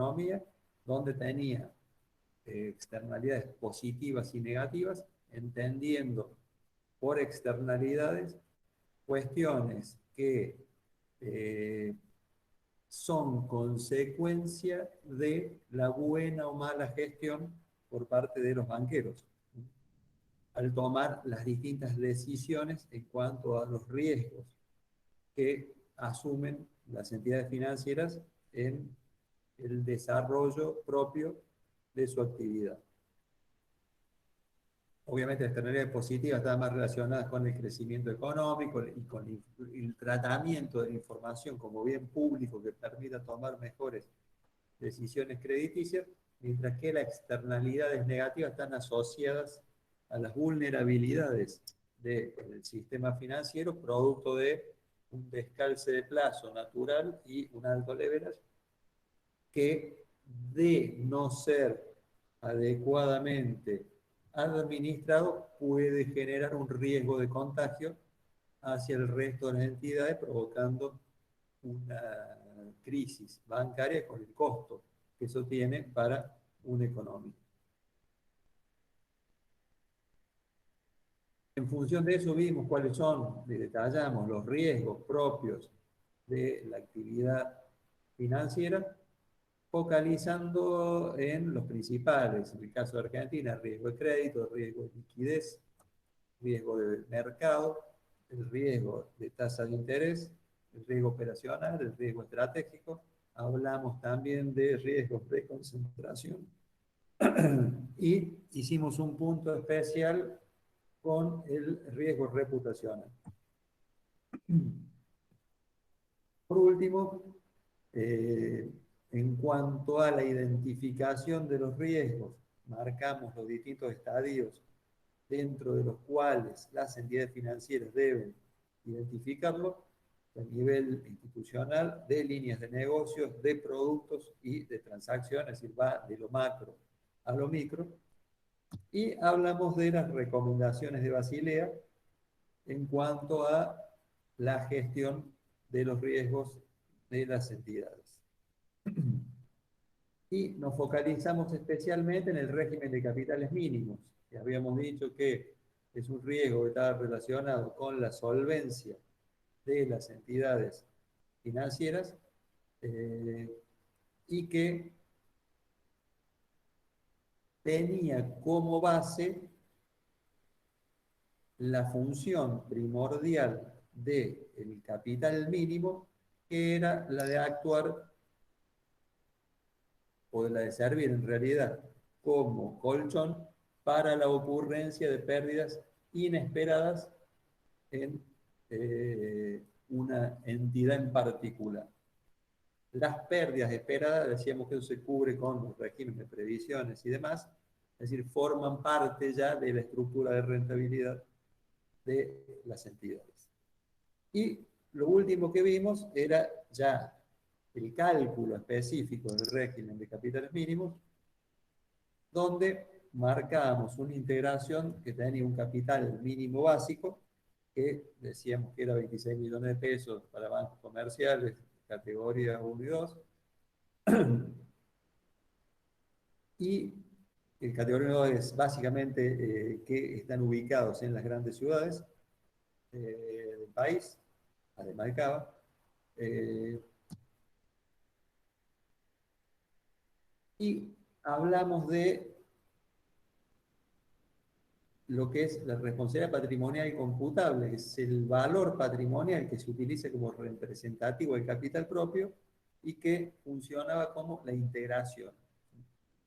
economía, donde tenía externalidades positivas y negativas, entendiendo por externalidades cuestiones que son consecuencia de la buena o mala gestión por parte de los banqueros, al tomar las distintas decisiones en cuanto a los riesgos que asumen las entidades financieras en el desarrollo propio de su actividad. Obviamente las externalidades positivas están más relacionadas con el crecimiento económico y con el tratamiento de la información como bien público que permita tomar mejores decisiones crediticias, mientras que las externalidades negativas están asociadas a las vulnerabilidades del sistema financiero, producto de un descalce de plazo natural y un alto leverage, que de no ser adecuadamente administrado puede generar un riesgo de contagio hacia el resto de las entidades, provocando una crisis bancaria con el costo que eso tiene para una economía. En función de eso vimos cuáles son, detallamos los riesgos propios de la actividad financiera, focalizando en los principales. En el caso de Argentina, riesgo de crédito, riesgo de liquidez, riesgo de mercado, el riesgo de tasa de interés, el riesgo operacional, el riesgo estratégico. Hablamos también de riesgos de concentración. Y hicimos un punto especial con el riesgo reputacional. Por último, en cuanto a la identificación de los riesgos, marcamos los distintos estadios dentro de los cuales las entidades financieras deben identificarlo a nivel institucional, de líneas de negocios, de productos y de transacciones, es decir, va de lo macro a lo micro. Y hablamos de las recomendaciones de Basilea en cuanto a la gestión de los riesgos de las entidades. Y nos focalizamos especialmente en el régimen de capitales mínimos, que habíamos dicho que es un riesgo que está relacionado con la solvencia de las entidades financieras y que tenía como base la función primordial del capital mínimo, que era la de actuar o de la de servir en realidad como colchón para la ocurrencia de pérdidas inesperadas en una entidad en particular. Las pérdidas esperadas, decíamos que eso se cubre con los regímenes de previsiones y demás, es decir, forman parte ya de la estructura de rentabilidad de las entidades. Y lo último que vimos era ya el cálculo específico del régimen de capitales mínimos, donde marcábamos una integración que tenía un capital mínimo básico, que decíamos que era 26 millones de pesos para bancos comerciales, categoría 1 y 2, y el categoría 1 es básicamente que están ubicados en las grandes ciudades del país, además de Cava, y hablamos de lo que es la responsabilidad patrimonial computable, que es el valor patrimonial que se utiliza como representativo del capital propio y que funcionaba como la integración.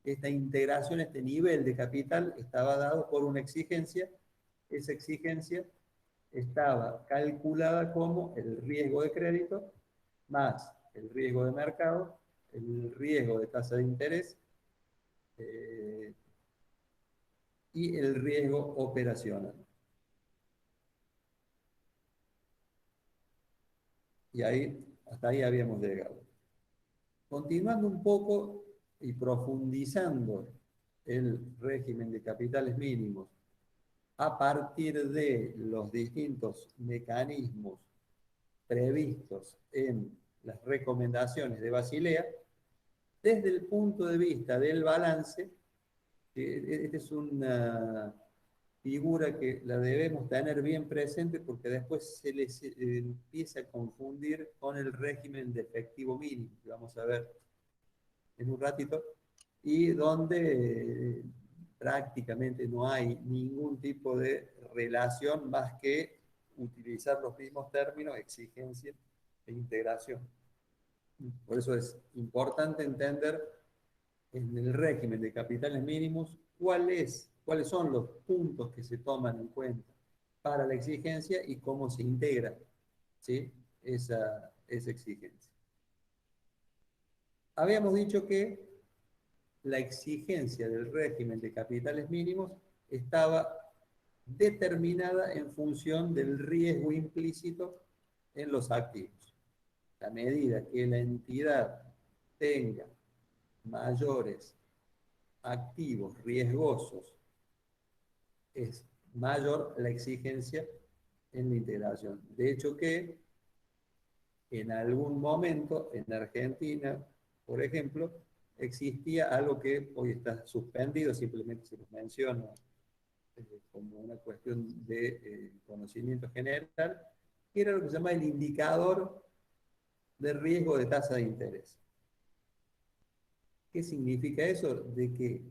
Esta integración, este nivel de capital estaba dado por una exigencia. Esa exigencia estaba calculada como el riesgo de crédito más el riesgo de mercado, el riesgo de tasa de interés y el riesgo operacional. Y ahí, hasta ahí habíamos llegado. Continuando un poco y profundizando el régimen de capitales mínimos a partir de los distintos mecanismos previstos en las recomendaciones de Basilea, desde el punto de vista del balance, esta es una figura que la debemos tener bien presente porque después se les empieza a confundir con el régimen de efectivo mínimo, que vamos a ver en un ratito, y donde prácticamente no hay ningún tipo de relación más que utilizar los mismos términos, exigencia e integración. Por eso es importante entender en el régimen de capitales mínimos cuáles son los puntos que se toman en cuenta para la exigencia y cómo se integra, ¿sí?, esa exigencia. Habíamos dicho que la exigencia del régimen de capitales mínimos estaba determinada en función del riesgo implícito en los activos. A medida que la entidad tenga mayores activos riesgosos, es mayor la exigencia en la integración. De hecho que en algún momento en Argentina, por ejemplo, existía algo que hoy está suspendido, simplemente se los menciono como una cuestión de conocimiento general, que era lo que se llama el indicador de riesgo de tasa de interés. ¿Qué significa eso? De que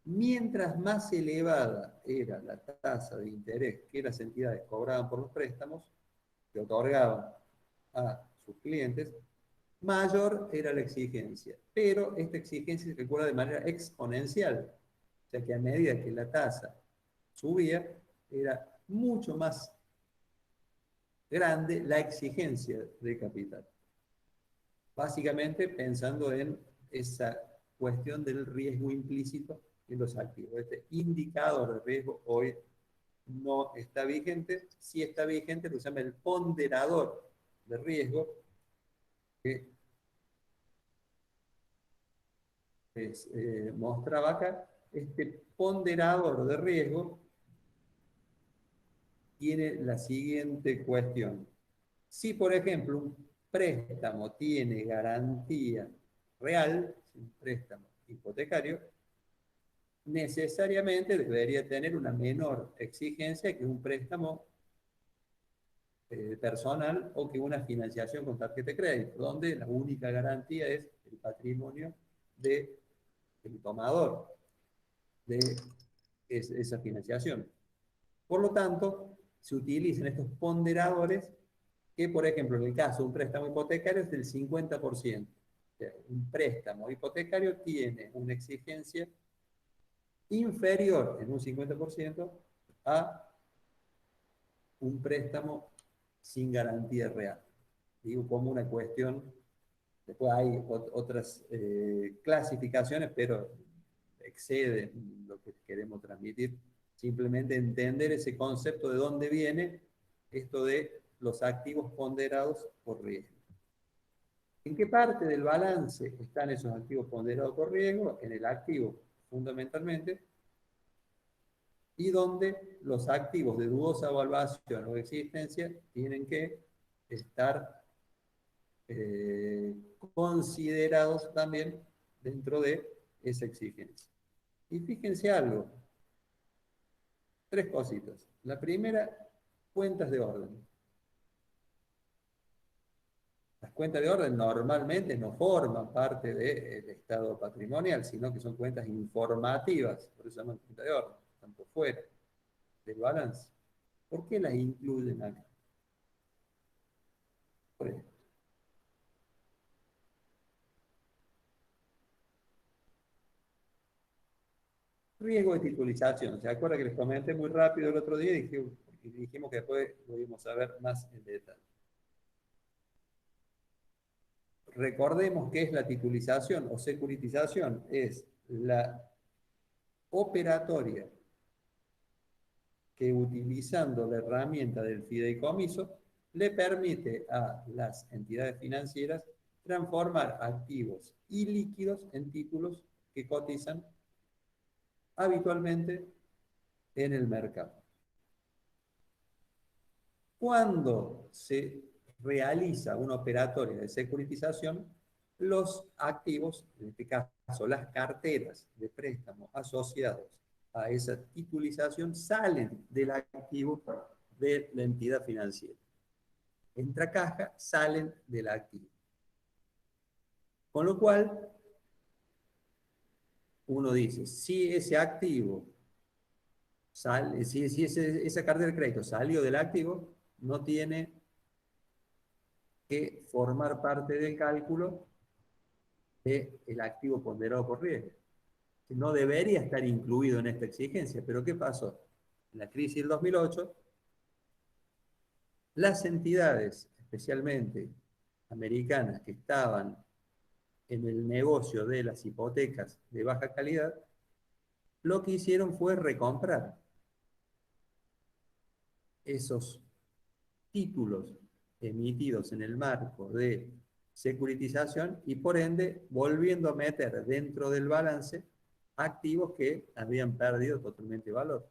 mientras más elevada era la tasa de interés que las entidades cobraban por los préstamos que otorgaban a sus clientes, mayor era la exigencia. Pero esta exigencia se calcula de manera exponencial. O sea que a medida que la tasa subía, era mucho más grande la exigencia de capital. Básicamente pensando en esa cuestión del riesgo implícito en los activos. Este indicador de riesgo hoy no está vigente. Sí está vigente lo que se llama el ponderador de riesgo, que mostraba acá. Este ponderador de riesgo tiene la siguiente cuestión. Si, por ejemplo, un préstamo tiene garantía real, un préstamo hipotecario, necesariamente debería tener una menor exigencia que un préstamo personal o que una financiación con tarjeta de crédito, donde la única garantía es el patrimonio del tomador de esa financiación. Por lo tanto, se utilizan estos ponderadores que, por ejemplo, en el caso de un préstamo hipotecario es del 50%. O sea, un préstamo hipotecario tiene una exigencia inferior en un 50% a un préstamo sin garantía real. Digo, como una cuestión, después hay otras clasificaciones, pero exceden lo que queremos transmitir. Simplemente entender ese concepto de dónde viene esto de los activos ponderados por riesgo. ¿En qué parte del balance están esos activos ponderados por riesgo? En el activo, fundamentalmente, y donde los activos de dudosa evaluación o existencia tienen que estar considerados también dentro de esa exigencia. Y fíjense algo, tres cositas. La primera, cuentas de orden. Las cuentas de orden normalmente no forman parte del estado patrimonial, sino que son cuentas informativas, por eso se llaman cuentas de orden, tanto fuera del balance. ¿Por qué las incluyen acá? Por ejemplo, riesgo de titulización. ¿Se acuerda que les comenté muy rápido el otro día y dijimos que después lo íbamos a ver más en detalle? Recordemos que es la titulización o securitización, es la operatoria que utilizando la herramienta del fideicomiso le permite a las entidades financieras transformar activos ilíquidos en títulos que cotizan habitualmente en el mercado. Cuando se realiza una operatoria de securitización, los activos, en este caso las carteras de préstamo asociados a esa titulización, salen del activo de la entidad financiera. Entra caja, salen del activo. Con lo cual, uno dice, si ese activo sale, si esa cartera de crédito salió del activo, no tiene que formar parte del cálculo del activo ponderado por riesgo. No debería estar incluido en esta exigencia, pero ¿qué pasó? En la crisis del 2008, las entidades, especialmente americanas, que estaban en el negocio de las hipotecas de baja calidad, lo que hicieron fue recomprar esos títulos emitidos en el marco de securitización y por ende volviendo a meter dentro del balance activos que habían perdido totalmente valor,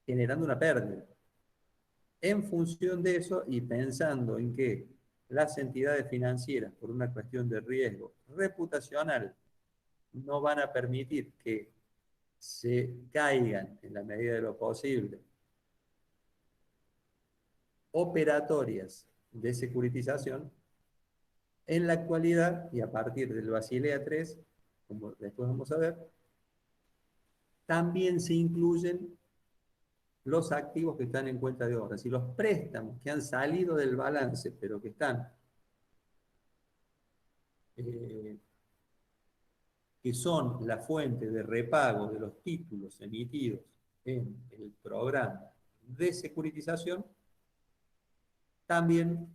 generando una pérdida. En función de eso y pensando en que las entidades financieras, por una cuestión de riesgo reputacional, no van a permitir que se caigan en la medida de lo posible operatorias de securitización, en la actualidad y a partir del Basilea 3, como después vamos a ver, también se incluyen los activos que están en cuenta de obras y los préstamos que han salido del balance, pero que están, eh, que son la fuente de repago de los títulos emitidos en el programa de securitización, también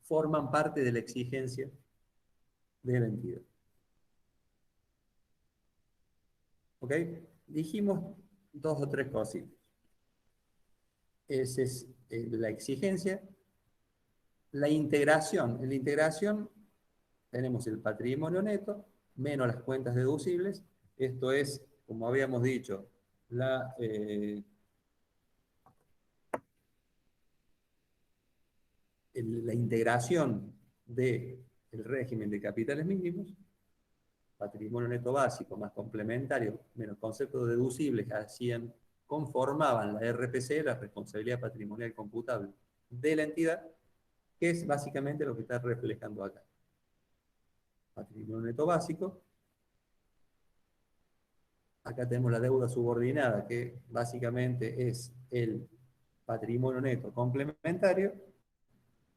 forman parte de la exigencia de la entidad. ¿Ok? Dijimos dos o tres cositas. Esa es la exigencia. La integración. En la integración tenemos el patrimonio neto menos las cuentas deducibles. Esto es, como habíamos dicho, la integración del régimen de capitales mínimos, patrimonio neto básico más complementario, menos conceptos deducibles que conformaban la RPC, la responsabilidad patrimonial computable de la entidad, que es básicamente lo que está reflejando acá. Patrimonio neto básico. Acá tenemos la deuda subordinada, que básicamente es el patrimonio neto complementario,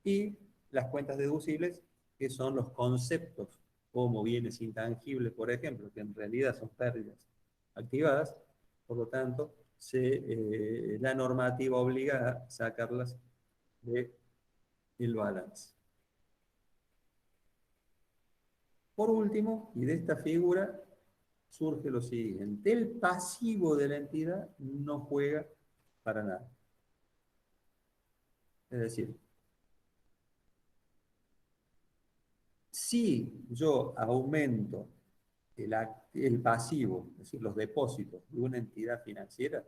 y las cuentas deducibles, que son los conceptos como bienes intangibles, por ejemplo, que en realidad son pérdidas activadas, por lo tanto, la normativa obliga a sacarlas del balance. Por último, y de esta figura surge lo siguiente: el pasivo de la entidad no juega para nada. Es decir, si yo aumento el pasivo, es decir, los depósitos de una entidad financiera,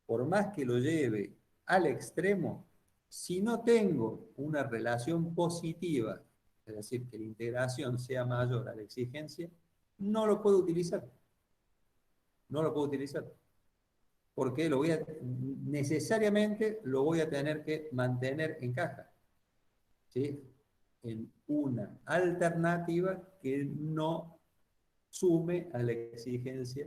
por más que lo lleve al extremo, si no tengo una relación positiva, es decir, que la integración sea mayor a la exigencia, no lo puedo utilizar. No lo puedo utilizar. Porque necesariamente lo voy a tener que mantener en caja, ¿sí? En una alternativa que no sume a la exigencia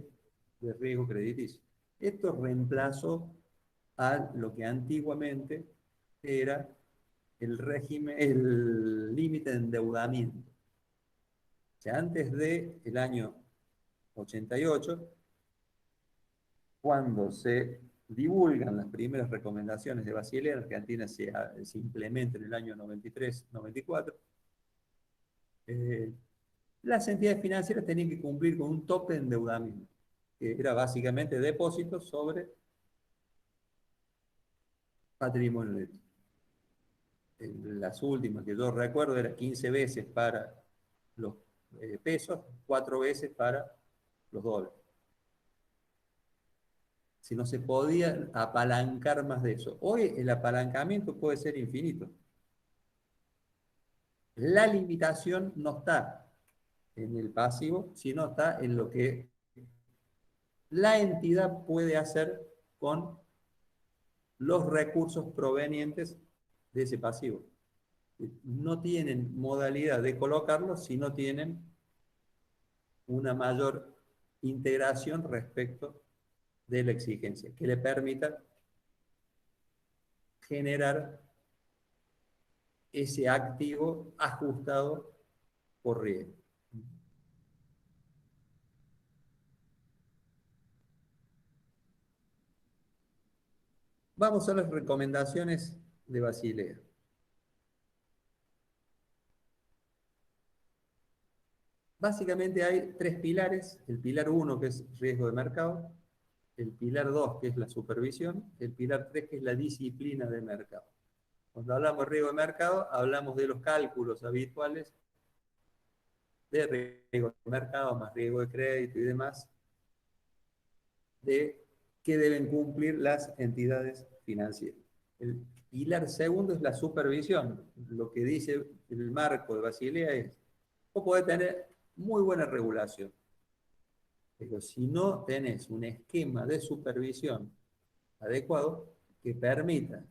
de riesgo crediticio. Esto reemplazó a lo que antiguamente era el régimen, el límite de endeudamiento. O sea, antes del año 88, cuando se divulgan las primeras recomendaciones de Basilea, en Argentina se implementa en el año 93-94, las entidades financieras tenían que cumplir con un tope de endeudamiento, que era básicamente depósitos sobre patrimonio neto. Las últimas que yo recuerdo era 15 veces para los pesos, 4 veces para los dólares. Si no se podía apalancar más de eso. Hoy el apalancamiento puede ser infinito. La limitación no está en el pasivo, sino está en lo que la entidad puede hacer con los recursos provenientes de ese pasivo. No tienen modalidad de colocarlo si no tienen una mayor integración respecto de la exigencia, que le permita generar ese activo ajustado por riesgo. Vamos a las recomendaciones de Basilea. Básicamente hay tres pilares. El pilar 1, que es riesgo de mercado. El pilar 2, que es la supervisión. El pilar 3, que es la disciplina de mercado. Cuando hablamos de riesgo de mercado, hablamos de los cálculos habituales de riesgo de mercado, más riesgo de crédito y demás, de que deben cumplir las entidades financieras. El pilar segundo es la supervisión. Lo que dice el marco de Basilea es, vos podés tener muy buena regulación, pero si no tenés un esquema de supervisión adecuado que permita,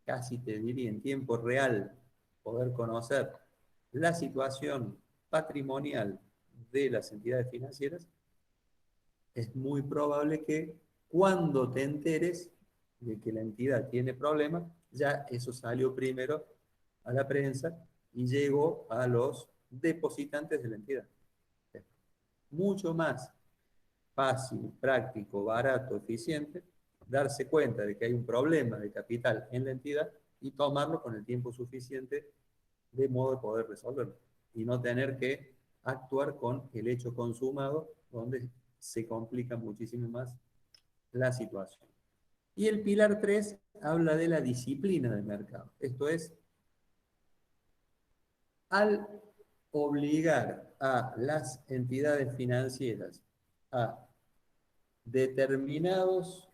casi te diría en tiempo real, poder conocer la situación patrimonial de las entidades financieras, es muy probable que cuando te enteres de que la entidad tiene problemas, ya eso salió primero a la prensa y llegó a los depositantes de la entidad. Es mucho más fácil, práctico, barato, eficiente, darse cuenta de que hay un problema de capital en la entidad y tomarlo con el tiempo suficiente de modo de poder resolverlo y no tener que actuar con el hecho consumado, donde se complica muchísimo más la situación. Y el pilar 3 habla de la disciplina del mercado. Esto es, al obligar a las entidades financieras a determinados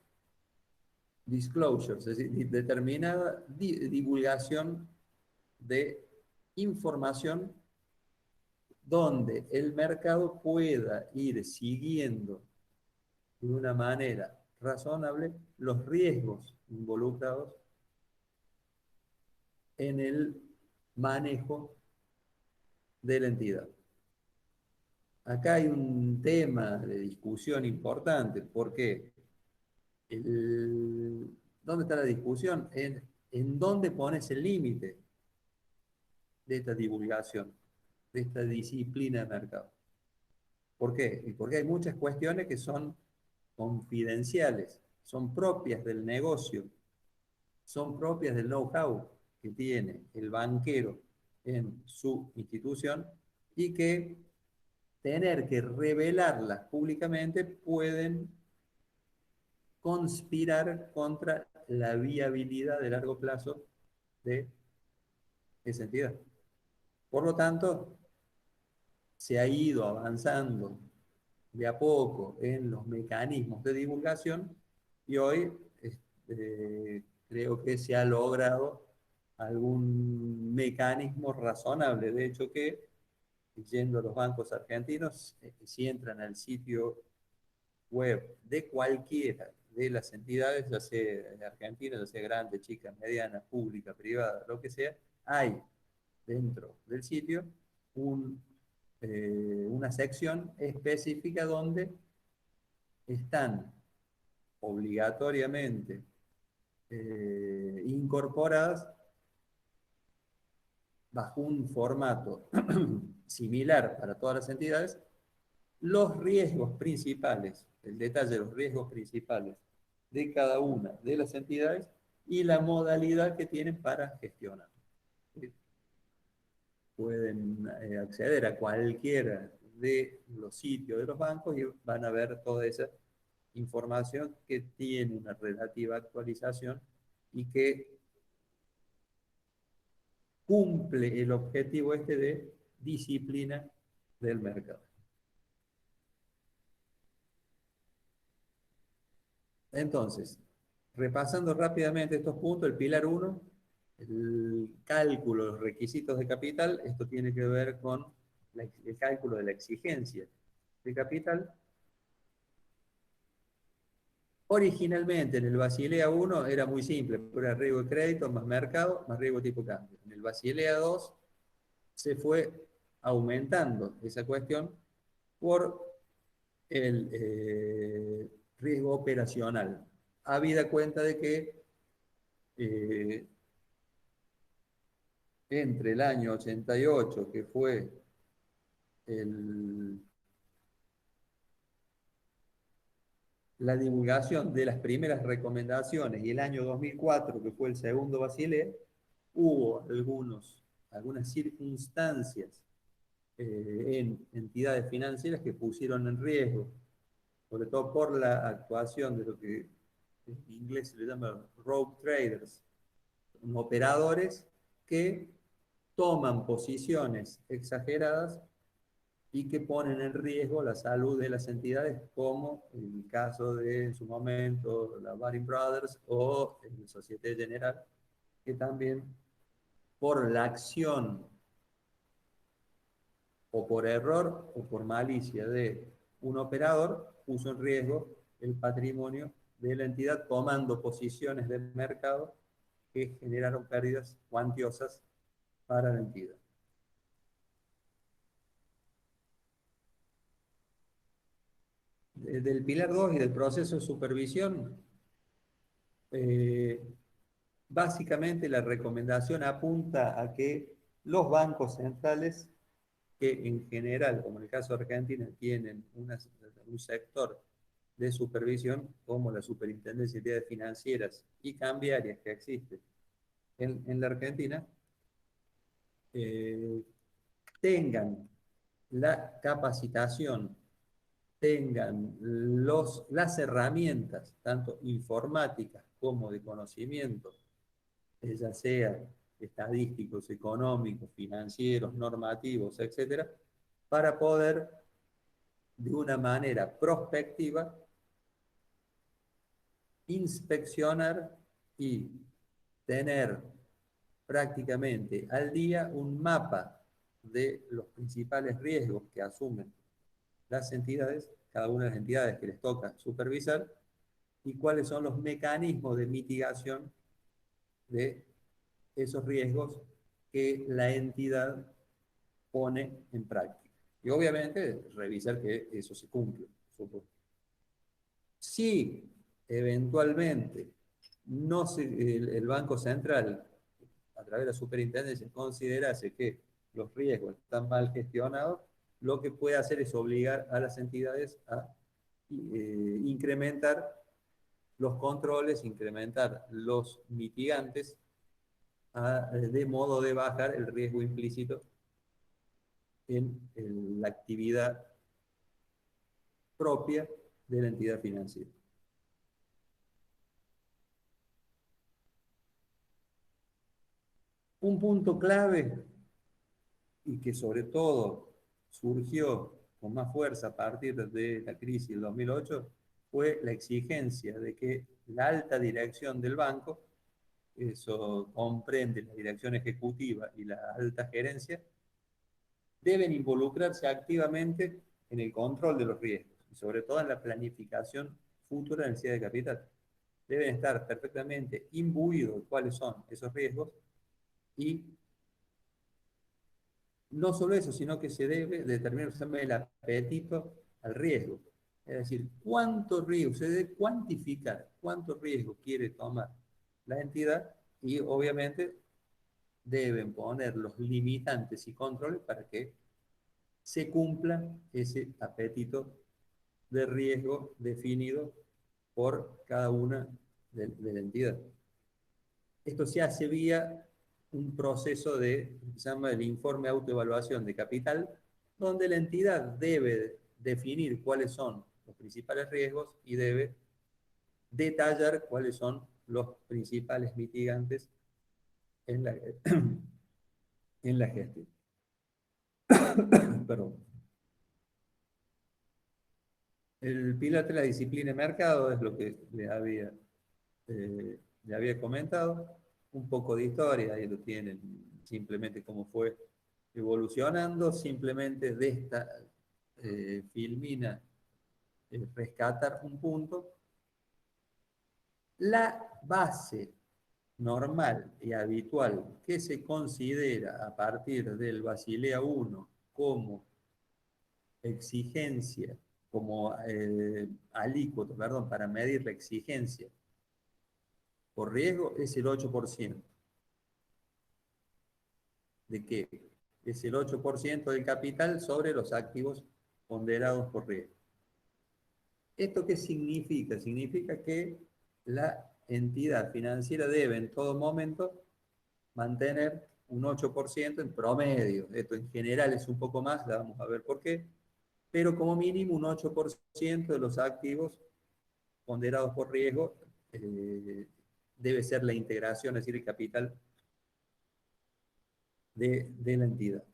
disclosures, es decir, determinada divulgación de información donde el mercado pueda ir siguiendo de una manera razonable los riesgos involucrados en el manejo de la entidad. Acá hay un tema de discusión importante, porque ¿dónde está la discusión? En dónde pones el límite de esta divulgación, de esta disciplina de mercado. ¿Por qué? Y porque hay muchas cuestiones que son confidenciales, son propias del negocio, son propias del know-how que tiene el banquero en su institución y que tener que revelarlas públicamente pueden conspirar contra la viabilidad de largo plazo de esa entidad. Por lo tanto, se ha ido avanzando de a poco en los mecanismos de divulgación y hoy creo que se ha logrado algún mecanismo razonable. De hecho, que yendo a los bancos argentinos, si entran al sitio web de cualquiera de las entidades, ya sea argentinas, ya sea grande, chica, mediana, pública, privada, lo que sea, hay dentro del sitio una sección específica donde están obligatoriamente incorporadas bajo un formato similar para todas las entidades, los riesgos principales, el detalle de los riesgos principales de cada una de las entidades y la modalidad que tienen para gestionar. Pueden acceder a cualquiera de los sitios de los bancos y van a ver toda esa información que tiene una relativa actualización y que cumple el objetivo este de disciplina del mercado. Entonces, repasando rápidamente estos puntos, el pilar 1 el cálculo, los requisitos de capital, esto tiene que ver con el cálculo de la exigencia de capital. Originalmente en el Basilea 1 era muy simple, era riesgo de crédito más mercado más riesgo tipo cambio. En el Basilea 2 se fue aumentando esa cuestión por el riesgo operacional. Habida cuenta de que eh, entre el año 88, que fue el, la divulgación de las primeras recomendaciones, y el año 2004, que fue el segundo Basilea, hubo algunas circunstancias en entidades financieras que pusieron en riesgo, sobre todo por la actuación de lo que en inglés se le llama rogue traders, operadores que toman posiciones exageradas y que ponen en riesgo la salud de las entidades, como en el caso de, en su momento, la Baring Brothers o la Societe General, que también por la acción o por error o por malicia de un operador puso en riesgo el patrimonio de la entidad tomando posiciones de mercado que generaron pérdidas cuantiosas para la entidad. Del pilar 2 y del proceso de supervisión, eh, básicamente la recomendación apunta a que los bancos centrales, que en general, como en el caso de Argentina, tienen un sector de supervisión, como la Superintendencia de Entidades Financieras y Cambiarias que existe en la Argentina, eh, tengan la capacitación, tengan las herramientas, tanto informáticas como de conocimiento, ya sea estadísticos, económicos, financieros, normativos, etcétera, para poder de una manera prospectiva inspeccionar y tener prácticamente al día un mapa de los principales riesgos que asumen las entidades, cada una de las entidades que les toca supervisar, y cuáles son los mecanismos de mitigación de esos riesgos que la entidad pone en práctica. Y obviamente revisar que eso se cumple. Si eventualmente el Banco Central, a través de la superintendencia, considerase que los riesgos están mal gestionados, lo que puede hacer es obligar a las entidades a incrementar los controles, incrementar los mitigantes, de modo de bajar el riesgo implícito en la actividad propia de la entidad financiera. Un punto clave y que sobre todo surgió con más fuerza a partir de la crisis del 2008 fue la exigencia de que la alta dirección del banco, eso comprende la dirección ejecutiva y la alta gerencia, deben involucrarse activamente en el control de los riesgos y sobre todo en la planificación futura de necesidad de capital. Deben estar perfectamente imbuidos de cuáles son esos riesgos y no solo eso, sino que se debe determinar el apetito al riesgo. Es decir, cuánto riesgo, se debe cuantificar cuánto riesgo quiere tomar la entidad y obviamente deben poner los limitantes y controles para que se cumpla ese apetito de riesgo definido por cada una de la entidad. Esto se hace vía un proceso que se llama el informe de autoevaluación de capital, donde la entidad debe definir cuáles son los principales riesgos y debe detallar cuáles son los principales mitigantes en la, en la gestión. Perdón. El pilar de la disciplina de mercado es lo que le había comentado. un poco de historia, ahí lo tienen, simplemente cómo fue evolucionando, simplemente de esta filmina rescatar un punto. La base normal y habitual que se considera a partir del Basilea I como exigencia, como alícuota, perdón, para medir la exigencia por riesgo es el 8%. ¿De qué? Es el 8% del capital sobre los activos ponderados por riesgo. ¿Esto qué significa? Significa que la entidad financiera debe en todo momento mantener un 8% en promedio. Esto en general es un poco más, la vamos a ver por qué, pero como mínimo un 8% de los activos ponderados por riesgo debe ser la integración, es decir, el capital de la entidad.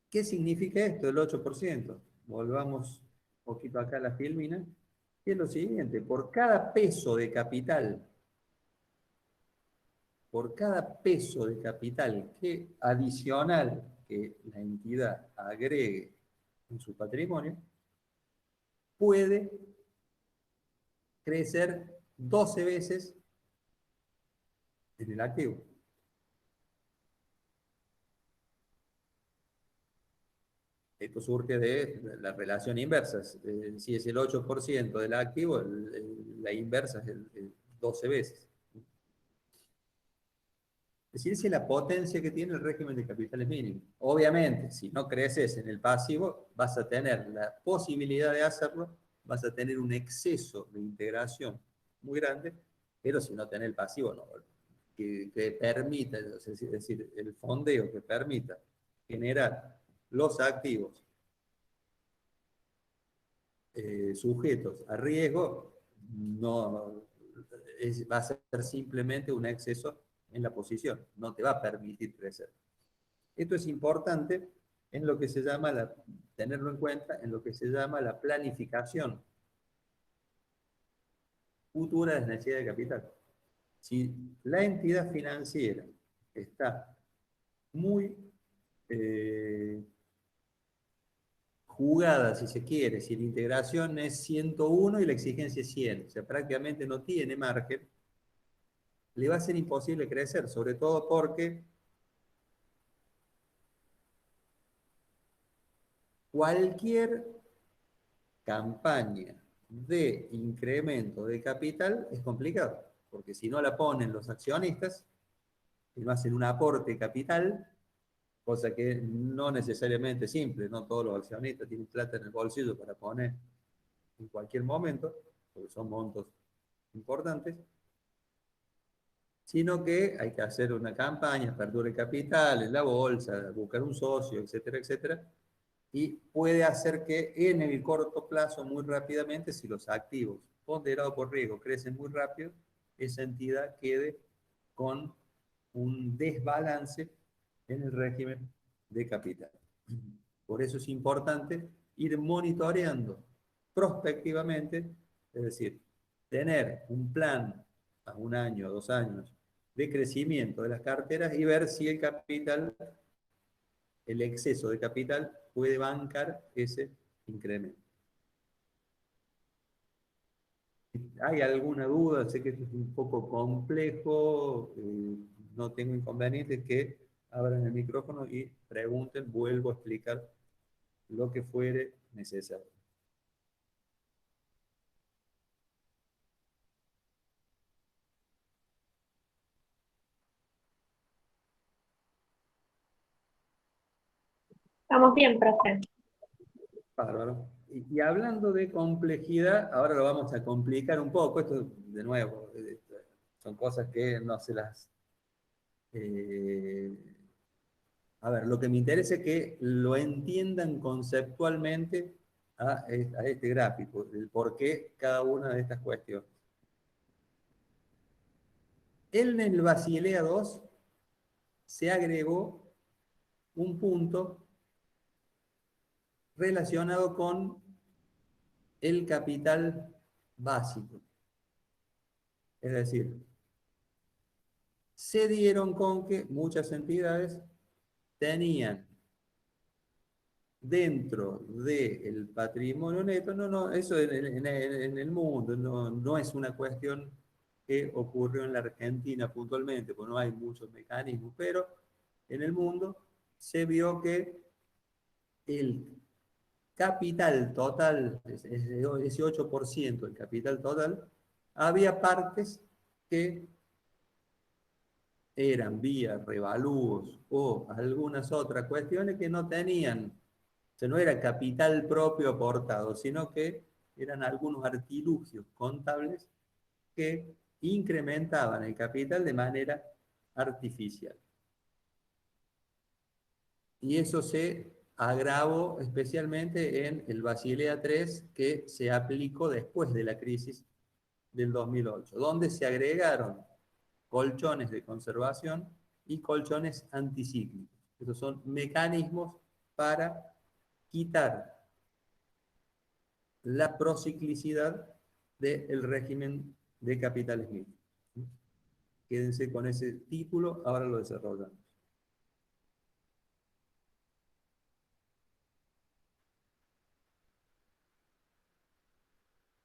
¿Qué significa esto, el 8%? Volvamos un poquito acá a la filmina, que es lo siguiente, por cada peso de capital que adicional que la entidad agregue en su patrimonio, puede crecer 12 veces en el activo. Esto surge de la relación inversa. Si es el 8% del activo, la inversa es el 12 veces. Es decir, esa es la potencia que tiene el régimen de capitales mínimos. Obviamente, si no creces en el pasivo, vas a tener la posibilidad de hacerlo, vas a tener un exceso de integración muy grande, pero si no tenés el pasivo, no, que permita, es decir, el fondeo que permita generar los activos sujetos a riesgo, no, va a ser simplemente un exceso en la posición, no te va a permitir crecer. Esto es importante en lo que se llama, tenerlo en cuenta, en lo que se llama la planificación futura de las necesidades de capital. Si la entidad financiera está muy jugada, si se quiere, si la integración es 101 y la exigencia es 100, o sea, prácticamente no tiene margen, le va a ser imposible crecer, sobre todo porque cualquier campaña de incremento de capital es complicado, porque si no la ponen los accionistas, y no hacen un aporte capital, cosa que no necesariamente es simple, no todos los accionistas tienen plata en el bolsillo para poner en cualquier momento, porque son montos importantes, sino que hay que hacer una campaña, apertura de capital en la bolsa, buscar un socio, etcétera, etcétera, y puede hacer que en el corto plazo, muy rápidamente, si los activos ponderados por riesgo crecen muy rápido, esa entidad quede con un desbalance en el régimen de capital. Por eso es importante ir monitoreando prospectivamente, es decir, tener un plan a un año, 2 años, de crecimiento de las carteras y ver si el capital, el exceso de capital, puede bancar ese incremento. ¿Hay alguna duda? Sé que esto es un poco complejo, no tengo inconveniente que abran el micrófono y pregunten, vuelvo a explicar lo que fuere necesario. Estamos bien, profe. Bárbaro. Y hablando de complejidad, ahora lo vamos a complicar un poco. Esto, de nuevo, son cosas que no se las... eh, a ver, lo que me interesa es que lo entiendan conceptualmente a este gráfico, el por qué cada una de estas cuestiones. En el Basilea II se agregó un punto relacionado con el capital básico. Es decir, se dieron con que muchas entidades tenían dentro del patrimonio neto, eso en el mundo, no es una cuestión que ocurrió en la Argentina puntualmente, porque no hay muchos mecanismos, pero en el mundo se vio que el capital total, ese 8% del capital total, había partes que eran vía revalúos o algunas otras cuestiones que no tenían, o sea, no era capital propio aportado, sino que eran algunos artilugios contables que incrementaban el capital de manera artificial. Y eso se agravó especialmente en el Basilea III, que se aplicó después de la crisis del 2008, donde se agregaron colchones de conservación y colchones anticíclicos. Esos son mecanismos para quitar la prociclicidad del régimen de capitales mínimos. Quédense con ese título, ahora lo desarrollamos.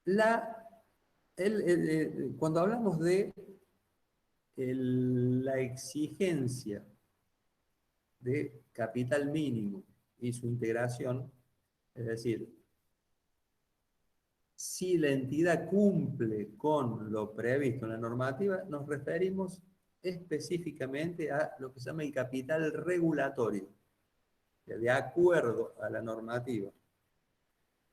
La, cuando hablamos de la exigencia de capital mínimo y su integración, es decir, si la entidad cumple con lo previsto en la normativa, nos referimos específicamente a lo que se llama el capital regulatorio, de acuerdo a la normativa.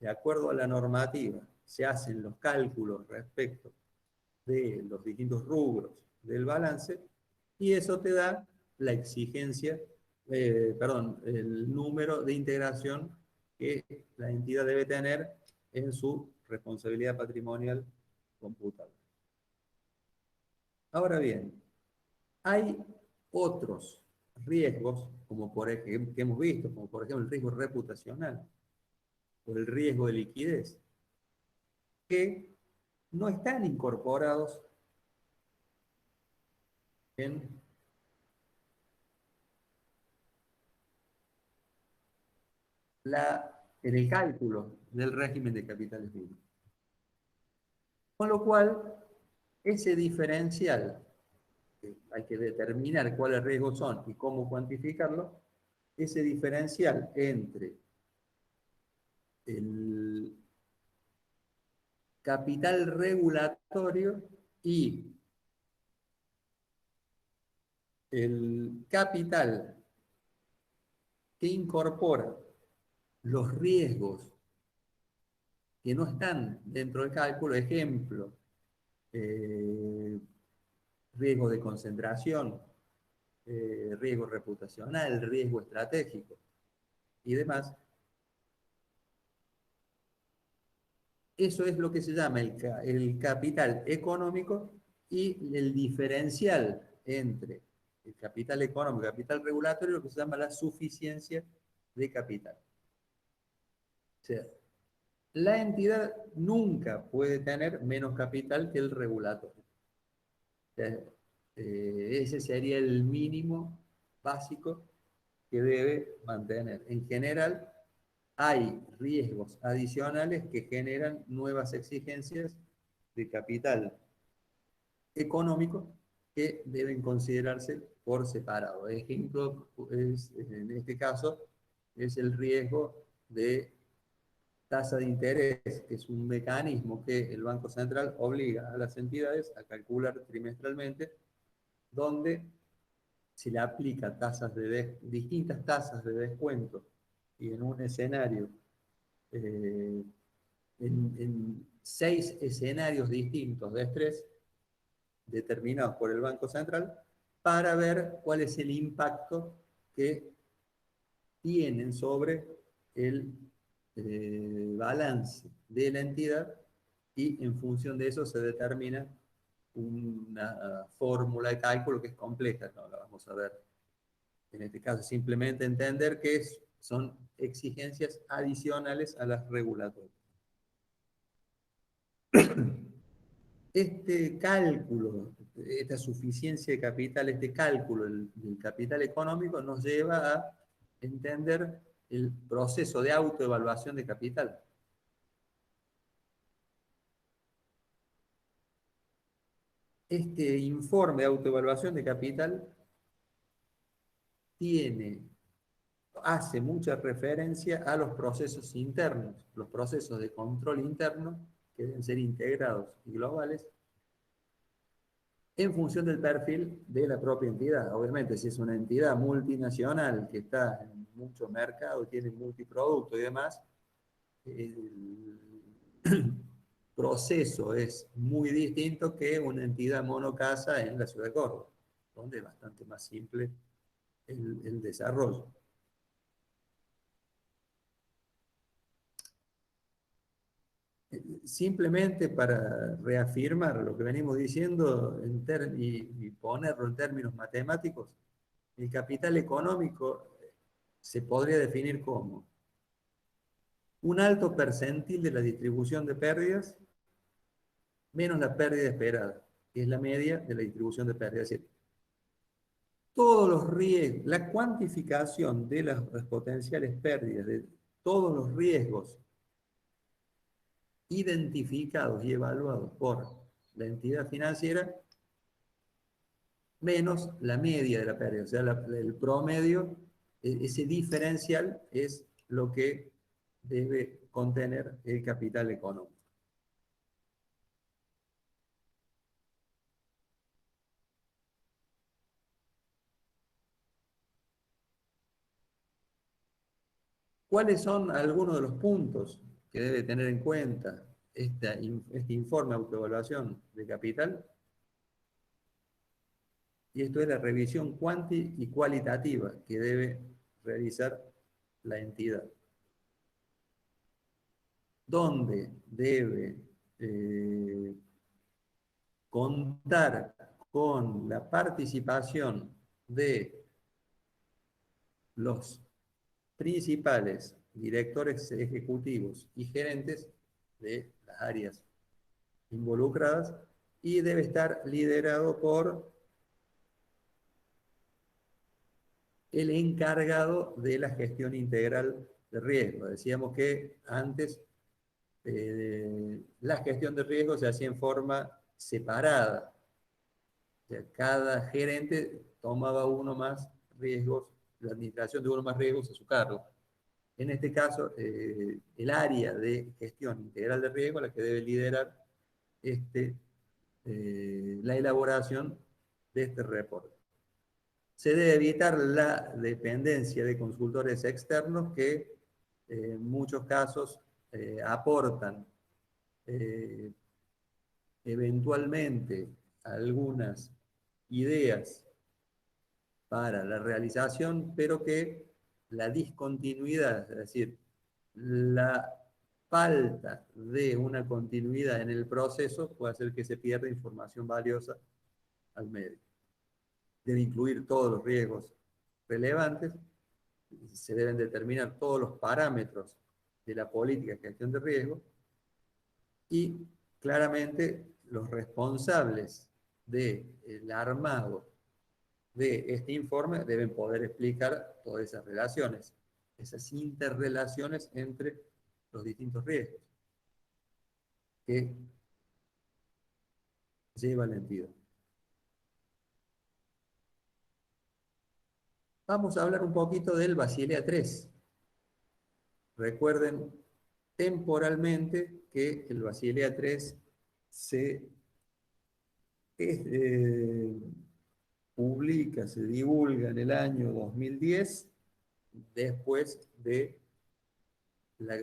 De acuerdo a la normativa, se hacen los cálculos respecto de los distintos rubros del balance y eso te da la exigencia, el número de integración que la entidad debe tener en su responsabilidad patrimonial computable. Ahora bien, hay otros riesgos, como por ejemplo, que hemos visto, como por ejemplo el riesgo reputacional o el riesgo de liquidez, que no están incorporados en en el cálculo del régimen de capitales mínimos. Con lo cual, ese diferencial, hay que determinar cuáles riesgos son y cómo cuantificarlo, ese diferencial entre el capital regulatorio y el capital que incorpora los riesgos que no están dentro del cálculo, ejemplo, eh, riesgo de concentración, riesgo reputacional, riesgo estratégico y demás. Eso es lo que se llama el capital económico y el diferencial entre el capital económico y el capital regulatorio, lo que se llama la suficiencia de capital. O sea, la entidad nunca puede tener menos capital que el regulatorio. O sea, ese sería el mínimo básico que debe mantener. En general, hay riesgos adicionales que generan nuevas exigencias de capital económico que deben considerarse por separado. Ejemplo, en este caso, es el riesgo de tasa de interés, que es un mecanismo que el Banco Central obliga a las entidades a calcular trimestralmente, donde se le aplica distintas tasas de descuento y en un escenario, en 6 escenarios distintos de estrés determinados por el Banco Central para ver cuál es el impacto que tienen sobre el balance de la entidad y en función de eso se determina una fórmula de cálculo que es compleja, no la vamos a ver en este caso, simplemente entender que son exigencias adicionales a las regulatorias. Este cálculo, esta suficiencia de capital, este cálculo del capital económico nos lleva a entender el proceso de autoevaluación de capital. Este informe de autoevaluación de capital hace mucha referencia a los procesos internos, los procesos de control interno que deben ser integrados y globales en función del perfil de la propia entidad. Obviamente, si es una entidad multinacional que está en muchos mercados, tiene multiproductos y demás, el proceso es muy distinto que una entidad monocasa en la ciudad de Córdoba, donde es bastante más simple el desarrollo. Simplemente para reafirmar lo que venimos diciendo y ponerlo en términos matemáticos, el capital económico se podría definir como un alto percentil de la distribución de pérdidas menos la pérdida esperada, que es la media de la distribución de pérdidas. Es decir, todos los riesgos, la cuantificación de las potenciales pérdidas, de todos los riesgos identificados y evaluados por la entidad financiera, menos la media de la pérdida, o sea, el promedio, ese diferencial es lo que debe contener el capital económico. ¿Cuáles son algunos de los puntos que debe tener en cuenta este informe de autoevaluación de capital? Y esto es la revisión cuanti y cualitativa que debe realizar la entidad. Donde debe contar con la participación de los principales directores ejecutivos y gerentes de las áreas involucradas y debe estar liderado por el encargado de la gestión integral de riesgo. Decíamos que antes la gestión de riesgo se hacía en forma separada. O sea, cada gerente tomaba uno más riesgos, la administración de uno más riesgos a su cargo. En este caso, el área de gestión integral de riesgo, la que debe liderar la elaboración de este reporte. Se debe evitar la dependencia de consultores externos que en muchos casos aportan eventualmente algunas ideas para la realización, pero que la discontinuidad, es decir, la falta de una continuidad en el proceso puede hacer que se pierda información valiosa al medio. Debe incluir todos los riesgos relevantes, se deben determinar todos los parámetros de la política de gestión de riesgo y claramente los responsables del armado de este informe deben poder explicar todas esas relaciones, esas interrelaciones entre los distintos riesgos que lleva la entidad. Vamos a hablar un poquito del Basilea III. Recuerden temporalmente que el Basilea III se publica, se divulga en el año 2010, después de la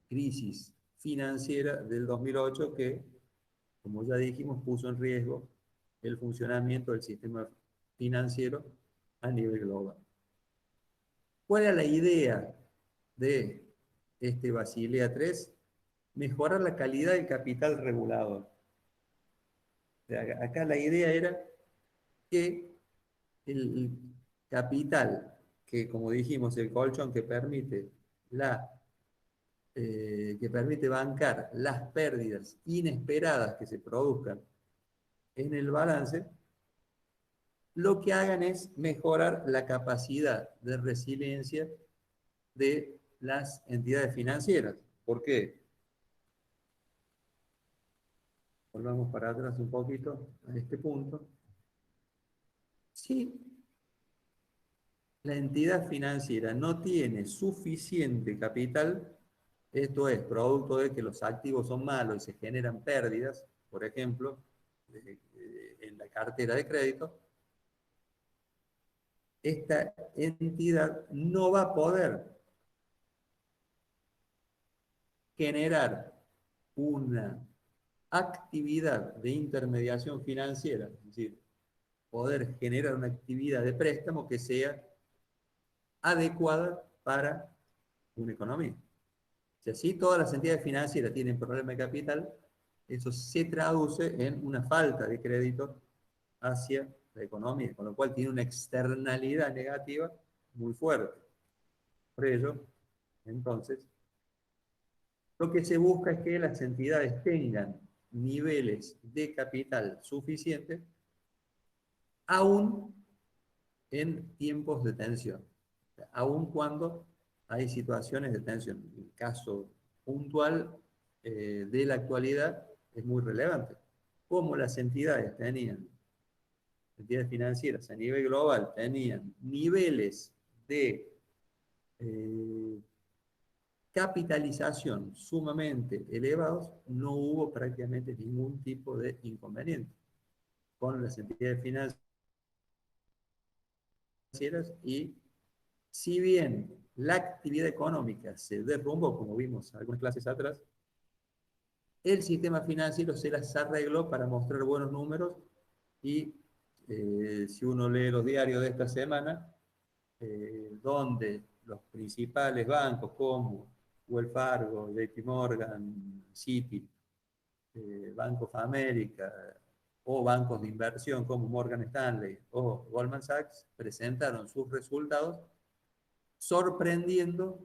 crisis financiera del 2008 que, como ya dijimos, puso en riesgo el funcionamiento del sistema financiero a nivel global. ¿Cuál era la idea de este Basilea III? Mejorar la calidad del capital regulador. Acá la idea era que el capital, que como dijimos, el colchón que permite la que permite bancar las pérdidas inesperadas que se produzcan en el balance, lo que hagan es mejorar la capacidad de resiliencia de las entidades financieras. ¿Por qué? Volvamos para atrás un poquito a este punto. Si la entidad financiera no tiene suficiente capital, esto es, producto de que los activos son malos y se generan pérdidas, por ejemplo, en la cartera de crédito, esta entidad no va a poder generar una actividad de intermediación financiera, es decir, poder generar una actividad de préstamo que sea adecuada para una economía. Si así todas las entidades financieras tienen problemas de capital, eso se traduce en una falta de crédito hacia la economía, con lo cual tiene una externalidad negativa muy fuerte. Por ello, entonces, lo que se busca es que las entidades tengan niveles de capital suficientes aún en tiempos de tensión, aún cuando hay situaciones de tensión. El caso puntual de la actualidad es muy relevante. Como las entidades entidades financieras a nivel global tenían niveles de capitalización sumamente elevados, no hubo prácticamente ningún tipo de inconveniente con las entidades financieras y si bien la actividad económica se derrumbó, como vimos en algunas clases atrás, el sistema financiero se las arregló para mostrar buenos números y si uno lee los diarios de esta semana, donde los principales bancos como Wells Fargo, JP Morgan, Citi, Bank of America o bancos de inversión como Morgan Stanley o Goldman Sachs presentaron sus resultados sorprendiendo,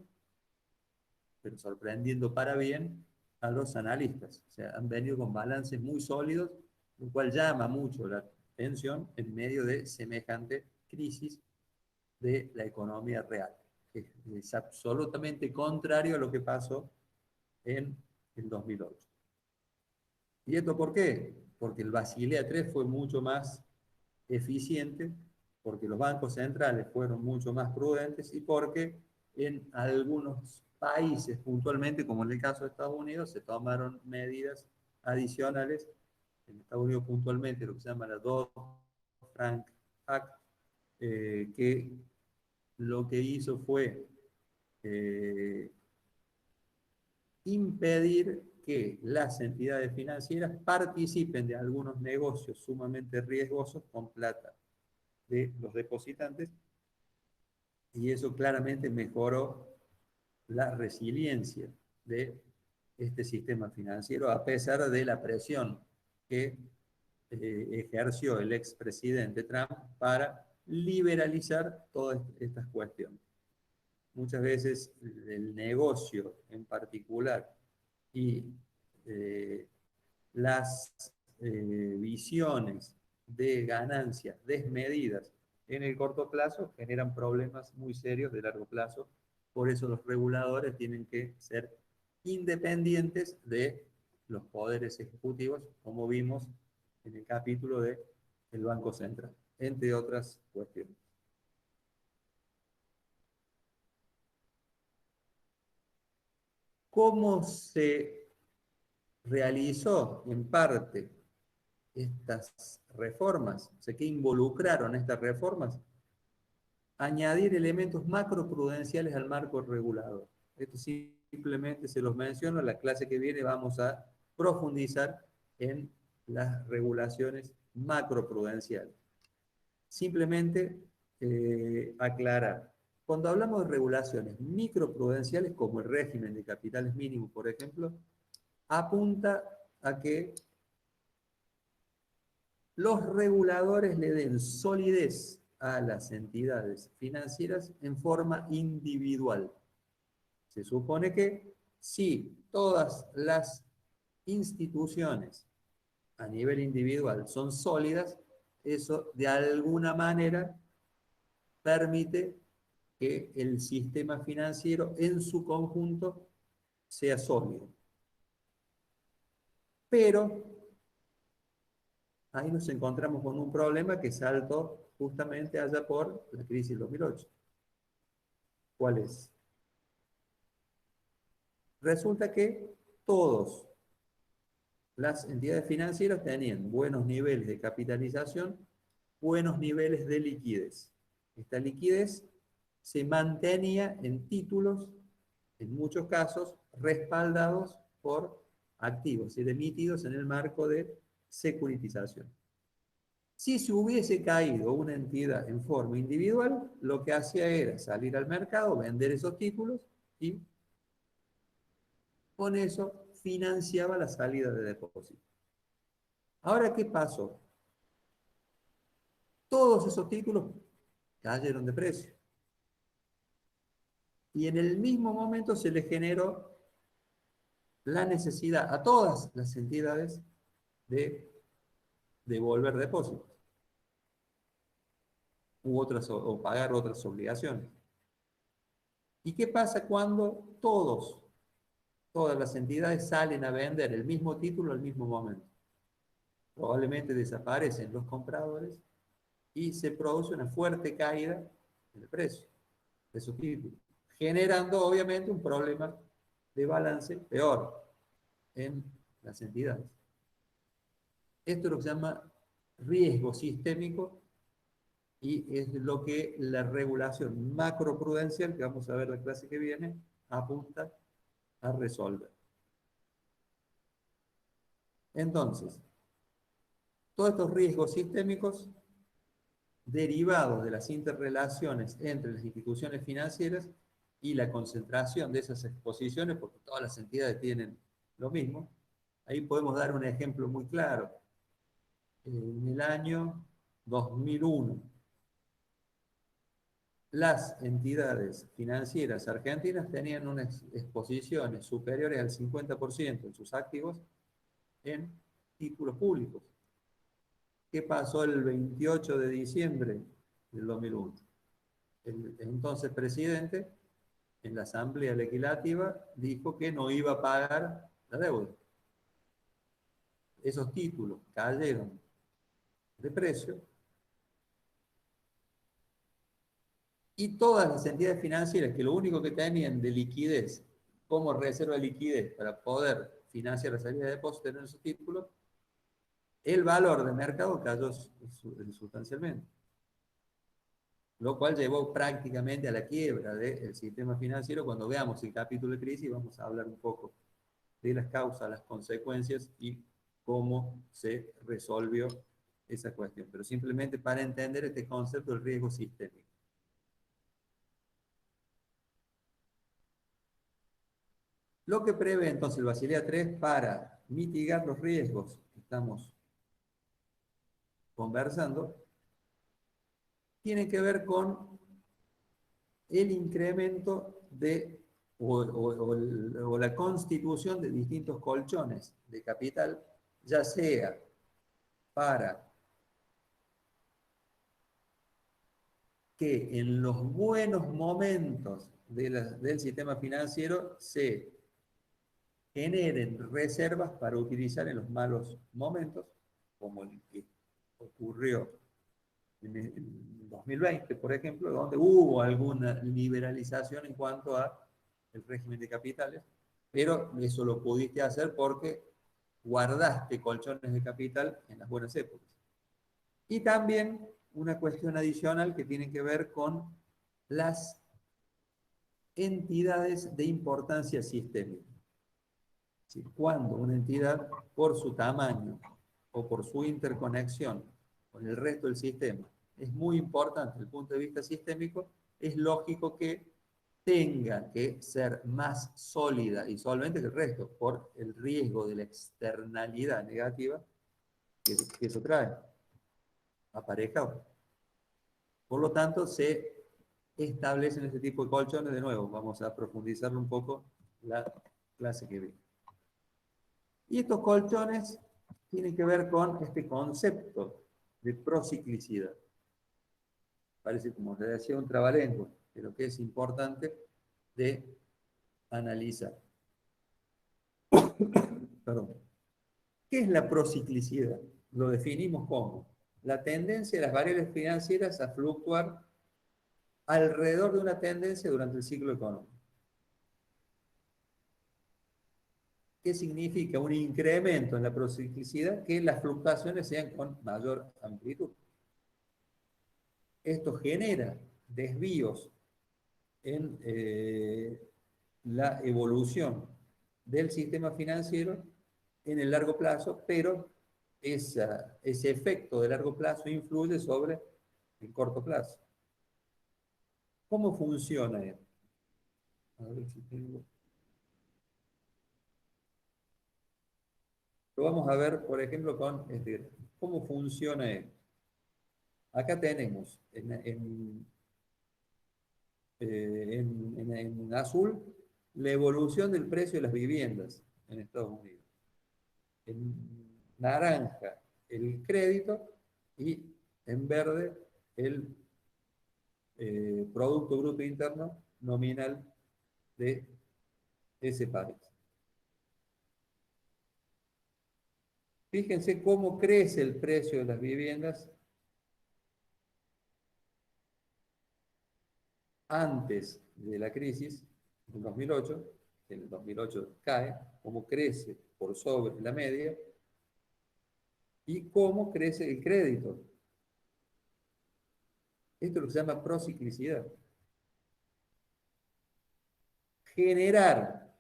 pero sorprendiendo para bien a los analistas. O sea, han venido con balances muy sólidos, lo cual llama mucho la atención en medio de semejante crisis de la economía real. Es absolutamente contrario a lo que pasó en el 2008. ¿Y esto por qué? Porque el Basilea III fue mucho más eficiente, porque los bancos centrales fueron mucho más prudentes y porque en algunos países puntualmente, como en el caso de Estados Unidos, se tomaron medidas adicionales. En Estados Unidos puntualmente lo que se llama la Dodd-Frank Act, que lo que hizo fue impedir que las entidades financieras participen de algunos negocios sumamente riesgosos con plata de los depositantes y eso claramente mejoró la resiliencia de este sistema financiero a pesar de la presión que ejerció el expresidente Trump para liberalizar todas estas cuestiones. Muchas veces el negocio en particular y eh, las visiones de ganancias desmedidas en el corto plazo generan problemas muy serios de largo plazo. Por eso los reguladores tienen que ser independientes de los poderes ejecutivos, como vimos en el capítulo del Banco Central, entre otras cuestiones. ¿Cómo se realizó en parte estas reformas? O sea, ¿qué involucraron estas reformas? Añadir elementos macroprudenciales al marco regulador. Esto simplemente se los menciono, en la clase que viene vamos a profundizar en las regulaciones macroprudenciales. Simplemente aclarar. Cuando hablamos de regulaciones microprudenciales, como el régimen de capitales mínimos, por ejemplo, apunta a que los reguladores le den solidez a las entidades financieras en forma individual. Se supone que Si todas las instituciones a nivel individual son sólidas, eso de alguna manera permite que el sistema financiero en su conjunto sea sólido. Pero ahí nos encontramos con un problema que saltó justamente allá por la crisis del 2008. ¿Cuál es? Resulta que todas las entidades financieras tenían buenos niveles de capitalización, buenos niveles de liquidez. Esta liquidez se mantenía en títulos, en muchos casos, respaldados por activos y emitidos en el marco de securitización. Si se hubiese caído una entidad en forma individual, lo que hacía era salir al mercado, vender esos títulos y con eso financiaba la salida de depósitos. Ahora, ¿qué pasó? Todos esos títulos cayeron de precio. Y en el mismo momento se le generó la necesidad a todas las entidades de devolver depósitos o pagar otras obligaciones. ¿Y qué pasa cuando todas las entidades salen a vender el mismo título al mismo momento? Probablemente desaparecen los compradores y se produce una fuerte caída en el precio de esos títulos, generando obviamente un problema de balance peor en las entidades. Esto es lo que se llama riesgo sistémico y es lo que la regulación macroprudencial, que vamos a ver la clase que viene, apunta a resolver. Entonces, todos estos riesgos sistémicos derivados de las interrelaciones entre las instituciones financieras y la concentración de esas exposiciones, porque todas las entidades tienen lo mismo, ahí podemos dar un ejemplo muy claro. En el año 2001, las entidades financieras argentinas tenían unas exposiciones superiores al 50% en sus activos en títulos públicos. ¿Qué pasó el 28 de diciembre del 2001? El entonces presidente, en la Asamblea Legislativa, dijo que no iba a pagar la deuda. Esos títulos cayeron de precio y todas las entidades financieras que lo único que tenían de liquidez como reserva de liquidez para poder financiar la salida de depósitos en esos títulos, el valor de mercado cayó sustancialmente, lo cual llevó prácticamente a la quiebra del sistema financiero. Cuando veamos el capítulo de crisis vamos a hablar un poco de las causas, las consecuencias y cómo se resolvió esa cuestión, pero simplemente para entender este concepto del riesgo sistémico. Lo que prevé entonces el Basilea III para mitigar los riesgos que estamos conversando tiene que ver con el incremento o la constitución de distintos colchones de capital, ya sea para que en los buenos momentos del sistema financiero se generen reservas para utilizar en los malos momentos, como el que ocurrió en 2020, por ejemplo, donde hubo alguna liberalización en cuanto a el régimen de capitales, pero eso lo pudiste hacer porque guardaste colchones de capital en las buenas épocas. Y también una cuestión adicional que tiene que ver con las entidades de importancia sistémica. Es decir, cuando una entidad, por su tamaño o por su interconexión con el resto del sistema, es muy importante desde el punto de vista sistémico, es lógico que tenga que ser más sólida y solvente que el resto, por el riesgo de la externalidad negativa que eso trae aparejado. Por lo tanto, se establecen este tipo de colchones. De nuevo, vamos a profundizarlo un poco la clase que viene. Y estos colchones tienen que ver con este concepto de prociclicidad. Parece, como les decía, un trabalengua, pero que es importante de analizar. Perdón. ¿Qué es la prociclicidad? Lo definimos como la tendencia de las variables financieras a fluctuar alrededor de una tendencia durante el ciclo económico. ¿Qué significa? Un incremento en la prociclicidad, que las fluctuaciones sean con mayor amplitud. Esto genera desvíos en la evolución del sistema financiero en el largo plazo, pero ese efecto de largo plazo influye sobre el corto plazo. ¿Cómo funciona esto? A ver si tengo... Lo vamos a ver, por ejemplo, con cómo funciona esto. Acá tenemos en azul la evolución del precio de las viviendas en Estados Unidos. En naranja el crédito y en verde el Producto Bruto Interno nominal de ese país. Fíjense cómo crece el precio de las viviendas antes de la crisis, en 2008, en el 2008 cae, cómo crece por sobre la media y cómo crece el crédito. Esto es lo que se llama prociclicidad. Generar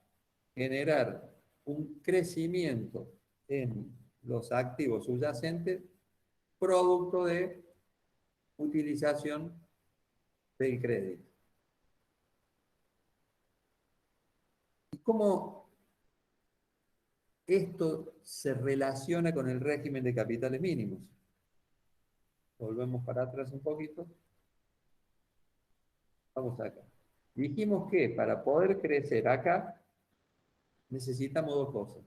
un crecimiento en los activos subyacentes producto de utilización del crédito. ¿Y cómo esto se relaciona con el régimen de capitales mínimos? Volvemos para atrás un poquito. Vamos acá. Dijimos que para poder crecer acá necesitamos dos cosas.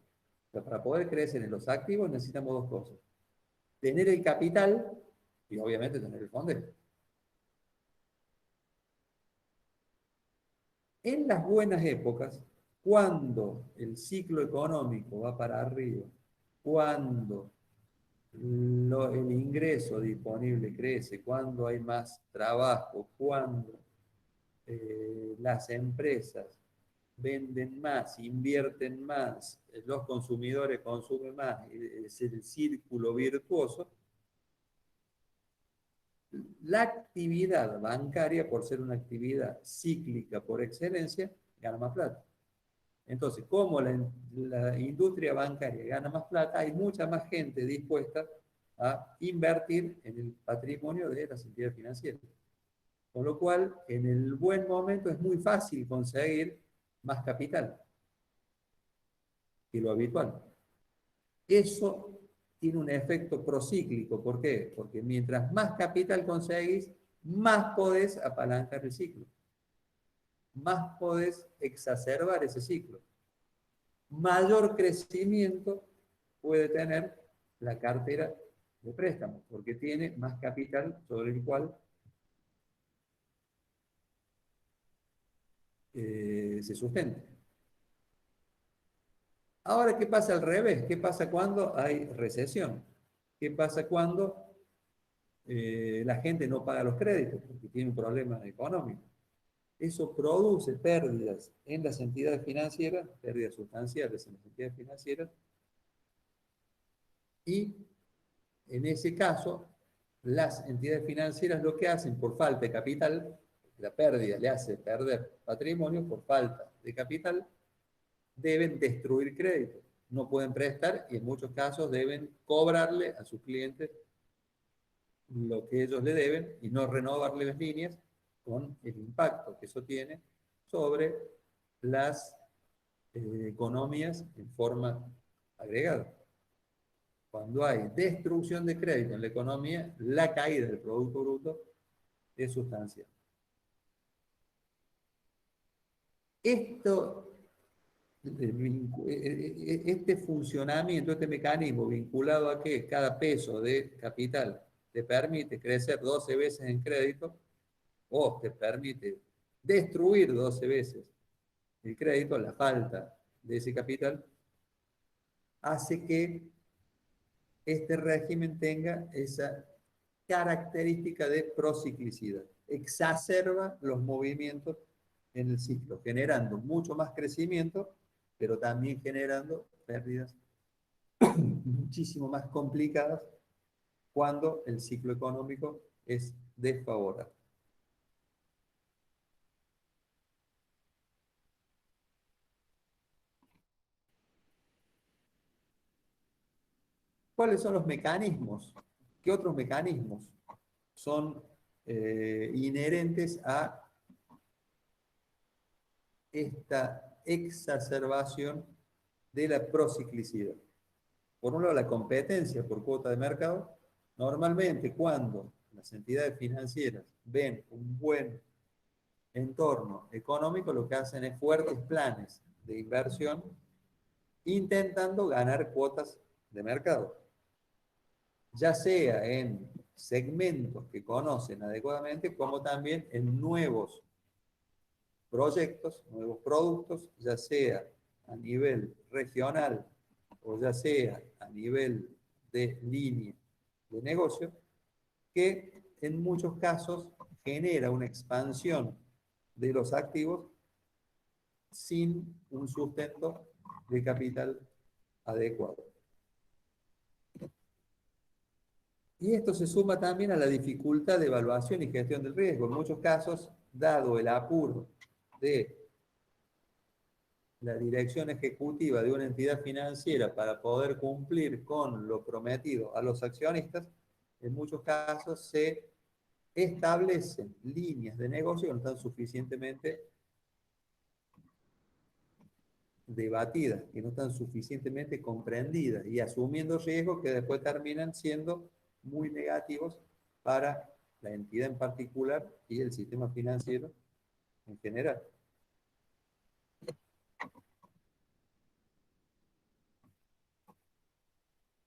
O sea, para poder crecer en los activos necesitamos dos cosas. Tener el capital y obviamente tener el fondo. En las buenas épocas, cuando el ciclo económico va para arriba, cuando el ingreso disponible crece, cuando hay más trabajo, cuando las empresas venden más, invierten más, los consumidores consumen más, es el círculo virtuoso, la actividad bancaria, por ser una actividad cíclica por excelencia, gana más plata. Entonces, como la industria bancaria gana más plata, hay mucha más gente dispuesta a invertir en el patrimonio de las entidades financieras. Con lo cual, en el buen momento es muy fácil conseguir más capital que lo habitual. Eso tiene un efecto procíclico. ¿Por qué? Porque mientras más capital conseguís, más podés apalancar el ciclo. Más podés exacerbar ese ciclo. Mayor crecimiento puede tener la cartera de préstamos, porque tiene más capital sobre el cual se sustenta. Ahora, ¿qué pasa al revés? ¿Qué pasa cuando hay recesión? ¿Qué pasa cuando la gente no paga los créditos porque tiene un problema económico? Eso produce pérdidas en las entidades financieras, pérdidas sustanciales en las entidades financieras, y en ese caso, las entidades financieras lo que hacen por falta de capital, la pérdida le hace perder patrimonio, por falta de capital, deben destruir crédito. No pueden prestar y en muchos casos deben cobrarle a sus clientes lo que ellos le deben y no renovarle las líneas con el impacto que eso tiene sobre las economías en forma agregada. Cuando hay destrucción de crédito en la economía, la caída del Producto Bruto es sustancial. Esto este funcionamiento, este mecanismo vinculado a que cada peso de capital te permite crecer 12 veces en crédito o te permite destruir 12 veces el crédito, la falta de ese capital, hace que este régimen tenga esa característica de prociclicidad. Exacerba los movimientos en el ciclo, generando mucho más crecimiento, pero también generando pérdidas muchísimo más complicadas cuando el ciclo económico es desfavorable. ¿Cuáles son los mecanismos? ¿Qué otros mecanismos son inherentes a esta exacerbación de la prociclicidad? Por un lado, la competencia por cuota de mercado. Normalmente, cuando las entidades financieras ven un buen entorno económico, lo que hacen es fuertes planes de inversión intentando ganar cuotas de mercado, ya sea en segmentos que conocen adecuadamente, como también en nuevos proyectos, nuevos productos, ya sea a nivel regional o ya sea a nivel de línea de negocio, que en muchos casos genera una expansión de los activos sin un sustento de capital adecuado. Y esto se suma también a la dificultad de evaluación y gestión del riesgo. En muchos casos, dado el apuro de la dirección ejecutiva de una entidad financiera para poder cumplir con lo prometido a los accionistas, en muchos casos se establecen líneas de negocio que no están suficientemente debatidas, que no están suficientemente comprendidas y asumiendo riesgos que después terminan siendo muy negativos para la entidad en particular y el sistema financiero en general.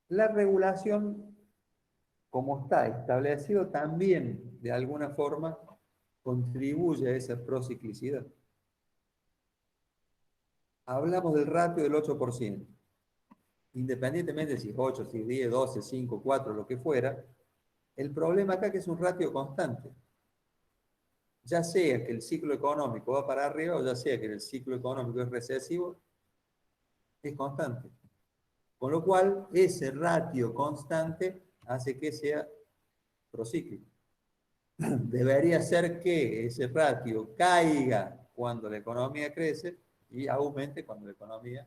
La regulación, como está establecido, también de alguna forma contribuye a esa prociclicidad. Hablamos del ratio del 8%. Independientemente si es 8, si es 10, 12, 5, 4, lo que fuera, el problema acá es que es un ratio constante. Ya sea que el ciclo económico va para arriba o ya sea que el ciclo económico es recesivo, es constante. Con lo cual, ese ratio constante hace que sea procíclico. Debería ser que ese ratio caiga cuando la economía crece y aumente cuando la economía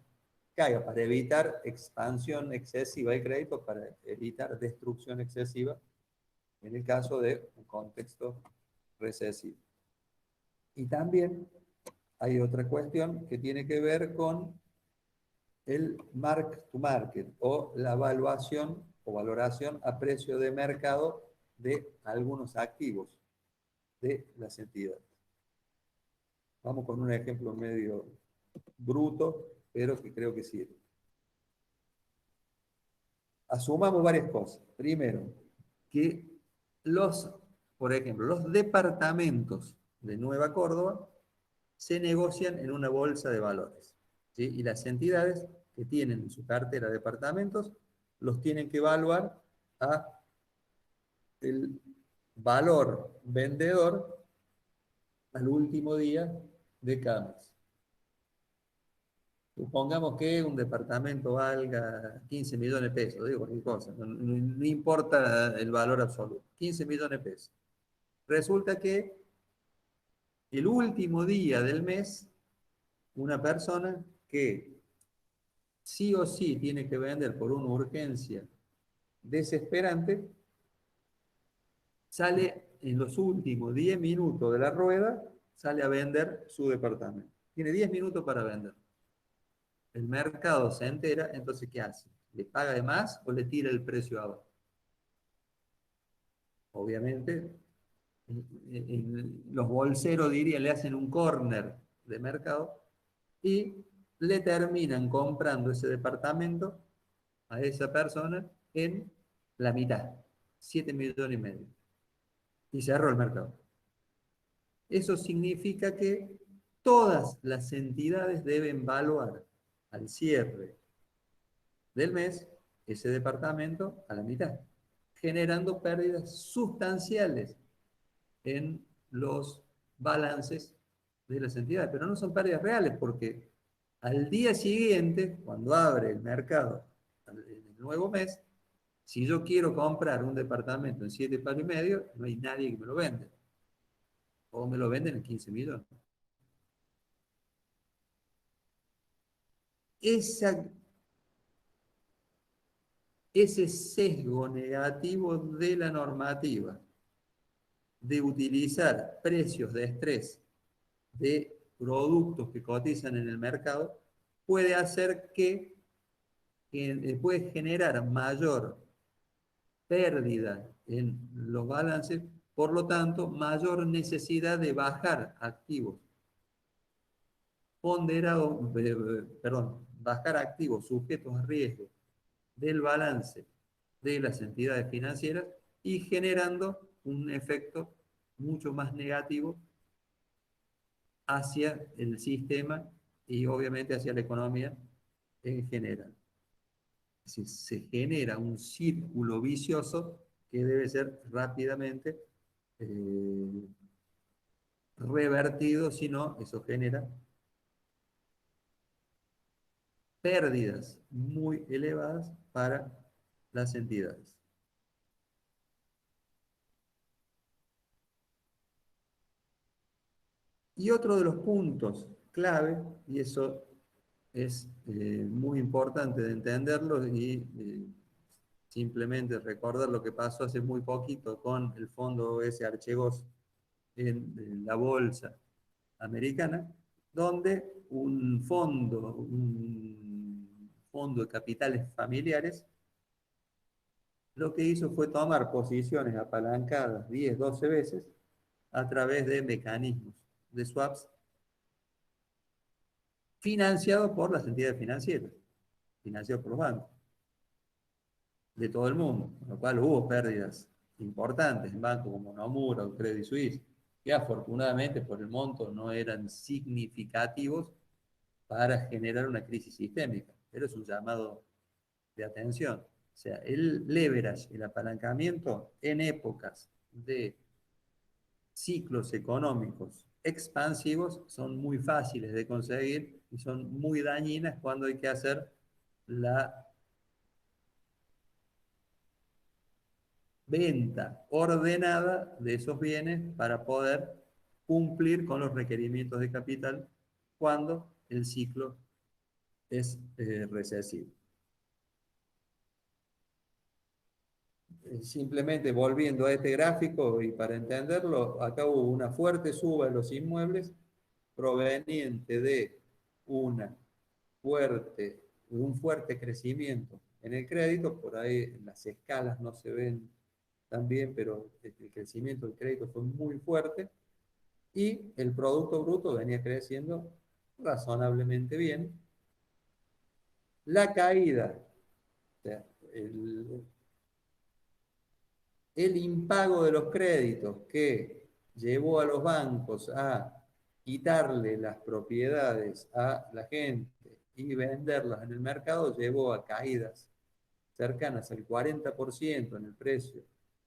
caiga, para evitar expansión excesiva de crédito, para evitar destrucción excesiva en el caso de un contexto recesivo. Y también hay otra cuestión que tiene que ver con el mark to market o la evaluación o valoración a precio de mercado de algunos activos de las entidades. Vamos con un ejemplo medio bruto, pero que creo que sirve. Asumamos varias cosas. Primero, que por ejemplo, los departamentos de Nueva Córdoba se negocian en una bolsa de valores, ¿sí? Y las entidades que tienen en su cartera departamentos los tienen que evaluar a el valor vendedor al último día de cada mes. Supongamos que un departamento valga 15 millones de pesos, digo cualquier cosa, no importa el valor absoluto, 15 millones de pesos. Resulta que el último día del mes, una persona que sí o sí tiene que vender por una urgencia desesperante, sale en los últimos 10 minutos de la rueda, sale a vender su departamento. Tiene 10 minutos para vender. El mercado se entera, entonces ¿qué hace? ¿Le paga de más o le tira el precio abajo? Obviamente, los bolseros, diría, le hacen un corner de mercado y le terminan comprando ese departamento a esa persona en la mitad, 7,5 millones. Y cerró el mercado. Eso significa que todas las entidades deben evaluar al cierre del mes ese departamento a la mitad, generando pérdidas sustanciales en los balances de las entidades, pero no son pérdidas reales porque al día siguiente, cuando abre el mercado en el nuevo mes, si yo quiero comprar un departamento en 7,5 palos, no hay nadie que me lo venda, o me lo venden en 15 millones. Esa, ese sesgo negativo de la normativa de utilizar precios de estrés de productos que cotizan en el mercado puede hacer que puede generar mayor pérdida en los balances, por lo tanto, mayor necesidad de bajar activos ponderados, perdón, bajar activos sujetos a riesgo del balance de las entidades financieras y generando un efecto mucho más negativo hacia el sistema y obviamente hacia la economía en general. Es decir, se genera un círculo vicioso que debe ser rápidamente eh, revertido, si no, eso genera pérdidas muy elevadas para las entidades. Y otro de los puntos clave, y eso es muy importante de entenderlo y simplemente recordar lo que pasó hace muy poquito con el fondo ese Archegos en la bolsa americana, donde un fondo de capitales familiares lo que hizo fue tomar posiciones apalancadas 10, 12 veces a través de mecanismos de swaps financiados por las entidades financieras, financiados por los bancos de todo el mundo, con lo cual hubo pérdidas importantes en bancos como Nomura o Credit Suisse, que afortunadamente por el monto no eran significativos para generar una crisis sistémica, pero es un llamado de atención. O sea, el leverage, el apalancamiento en épocas de ciclos económicos expansivos son muy fáciles de conseguir y son muy dañinas cuando hay que hacer la venta ordenada de esos bienes para poder cumplir con los requerimientos de capital cuando el ciclo es recesivo. Simplemente volviendo a este gráfico y para entenderlo, acá hubo una fuerte suba de los inmuebles proveniente de un fuerte crecimiento en el crédito. Por ahí en las escalas no se ven tan bien, pero el crecimiento del crédito fue muy fuerte y el Producto Bruto venía creciendo razonablemente bien. La caída, o sea, el impago de los créditos que llevó a los bancos a quitarle las propiedades a la gente y venderlas en el mercado llevó a caídas cercanas al 40% en el precio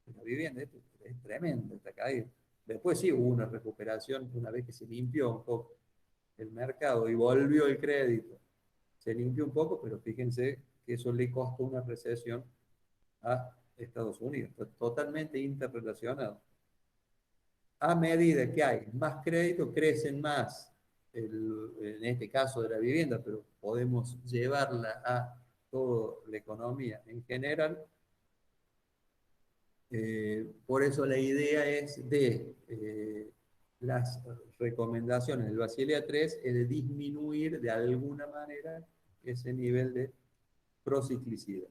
de la vivienda. Es tremenda esta caída. Después sí hubo una recuperación una vez que se limpió un poco el mercado y volvió el crédito. Se limpió un poco, pero fíjense que eso le costó una recesión a Estados Unidos. Está totalmente interrelacionado. A medida que hay más crédito, crecen más, en este caso de la vivienda, pero podemos llevarla a toda la economía en general. Por eso la idea es de las recomendaciones del Basilea 3 es de disminuir de alguna manera ese nivel de prociclicidad.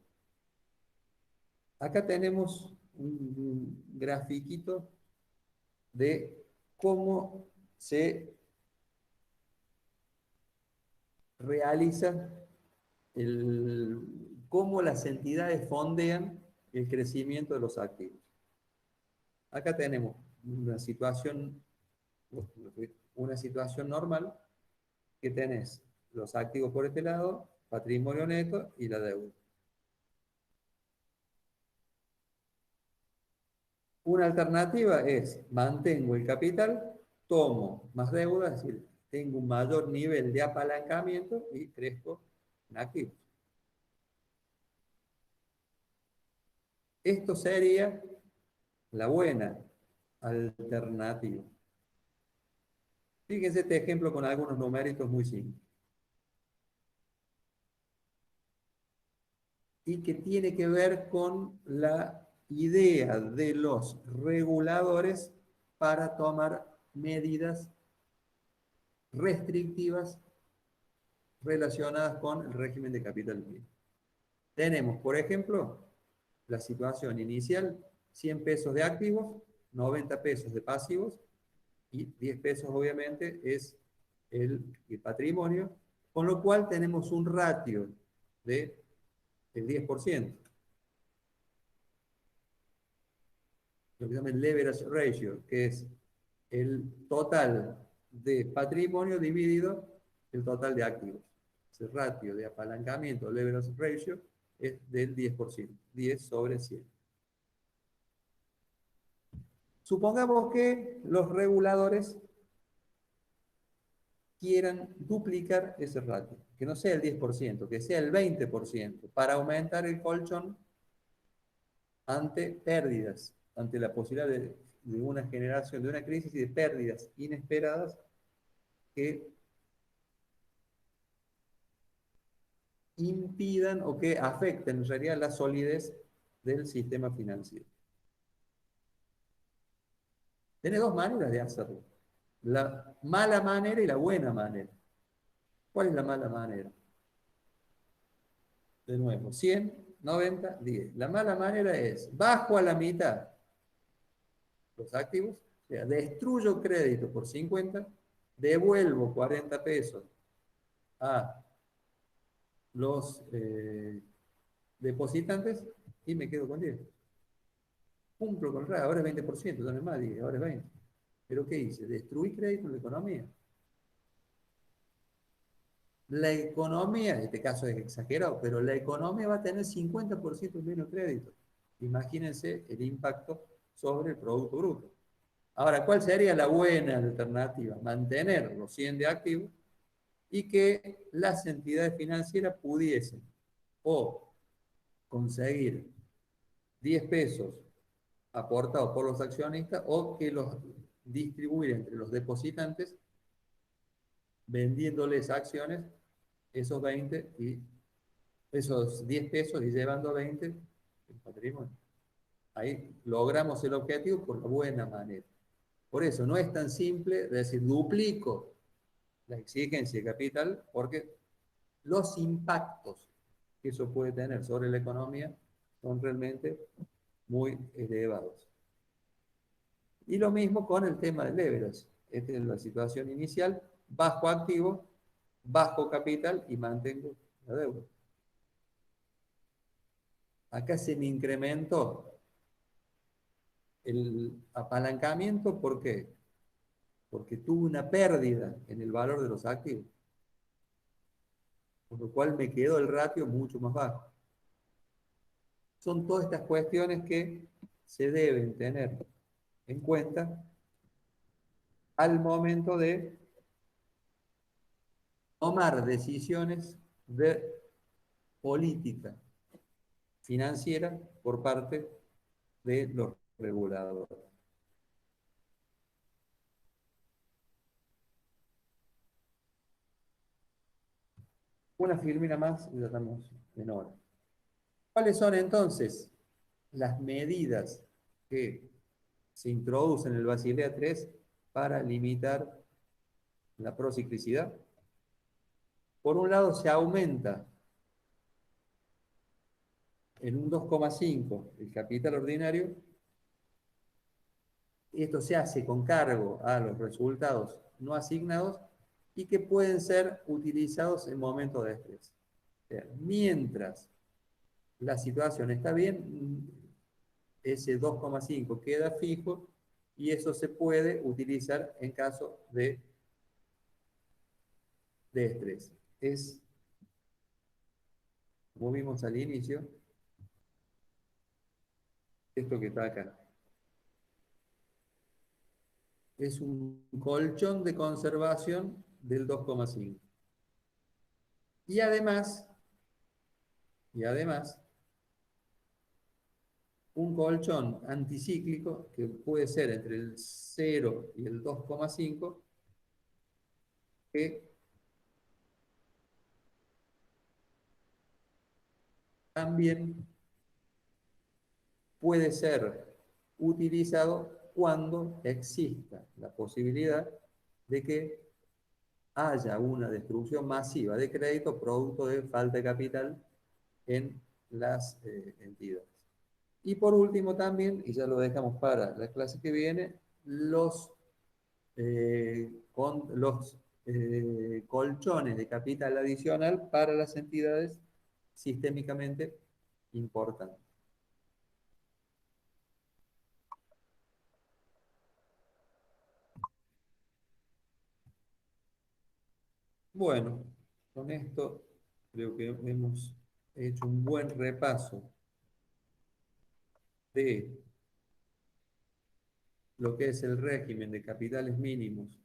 Acá tenemos un grafiquito de cómo se realiza cómo las entidades fondean el crecimiento de los activos. Acá tenemos una situación normal que tenés los activos por este lado, patrimonio neto y la deuda. Una alternativa es, mantengo el capital, tomo más deuda, es decir, tengo un mayor nivel de apalancamiento y crezco en activos. Esto sería la buena alternativa. Fíjense este ejemplo con algunos numeritos muy simples. Y que tiene que ver con la idea de los reguladores para tomar medidas restrictivas relacionadas con el régimen de capital libre. Tenemos, por ejemplo, la situación inicial, 100 pesos de activos, 90 pesos de pasivos y 10 pesos obviamente es el patrimonio, con lo cual tenemos un ratio del 10%, lo que se llama el leverage ratio, que es el total de patrimonio dividido el total de activos. Ese ratio de apalancamiento, leverage ratio, es del 10%, 10 sobre 100. Supongamos que los reguladores quieran duplicar ese ratio, que no sea el 10%, que sea el 20%, para aumentar el colchón ante pérdidas, ante la posibilidad de una generación, de una crisis y de pérdidas inesperadas que impidan o que afecten en realidad la solidez del sistema financiero. Tiene dos maneras de hacerlo. La mala manera y la buena manera. ¿Cuál es la mala manera? De nuevo, 100, 90, 10. La mala manera es, bajo a la mitad los activos, o sea, destruyo crédito por 50, devuelvo 40 pesos a los depositantes y me quedo con 10. Cumplo con el RAE, ahora es 20%, no es más 10, ahora es 20. ¿Pero qué hice? Destruí crédito en la economía. La economía, en este caso es exagerado, pero la economía va a tener 50% menos crédito. Imagínense el impacto sobre el Producto Bruto. Ahora, ¿cuál sería la buena alternativa? Mantener los 100 de activos y que las entidades financieras pudiesen o conseguir 10 pesos aportados por los accionistas o que los distribuir entre los depositantes vendiéndoles acciones esos 20 y esos 10 pesos y llevando 20 el patrimonio. Ahí logramos el objetivo por la buena manera. Por eso no es tan simple decir duplico la exigencia de capital, porque los impactos que eso puede tener sobre la economía son realmente muy elevados. Y lo mismo con el tema del leverage. Esta es la situación inicial, bajo activo, bajo capital y mantengo la deuda. Acá se me incrementó el apalancamiento, ¿por qué? Porque tuve una pérdida en el valor de los activos, por lo cual me quedó el ratio mucho más bajo. Son todas estas cuestiones que se deben tener en cuenta al momento de tomar decisiones de política financiera por parte de los reguladores. Una filmina más y ya estamos en hora. ¿Cuáles son entonces las medidas que se introducen en el Basilea III para limitar la prociclicidad? Por un lado, se aumenta en un 2,5 el capital ordinario. Esto se hace con cargo a los resultados no asignados y que pueden ser utilizados en momentos de estrés. O sea, mientras la situación está bien, ese 2,5 queda fijo y eso se puede utilizar en caso de estrés. Es, como vimos al inicio, esto que está acá. Es un colchón de conservación del 2,5. Y además, y además, un colchón anticíclico que puede ser entre el 0 y el 2,5, que también puede ser utilizado cuando exista la posibilidad de que haya una destrucción masiva de crédito producto de falta de capital en las entidades. Y por último también, y ya lo dejamos para la clase que viene, los colchones de capital adicional para las entidades sistémicamente importantes. Bueno, con esto creo que hemos hecho un buen repaso de lo que es el régimen de capitales mínimos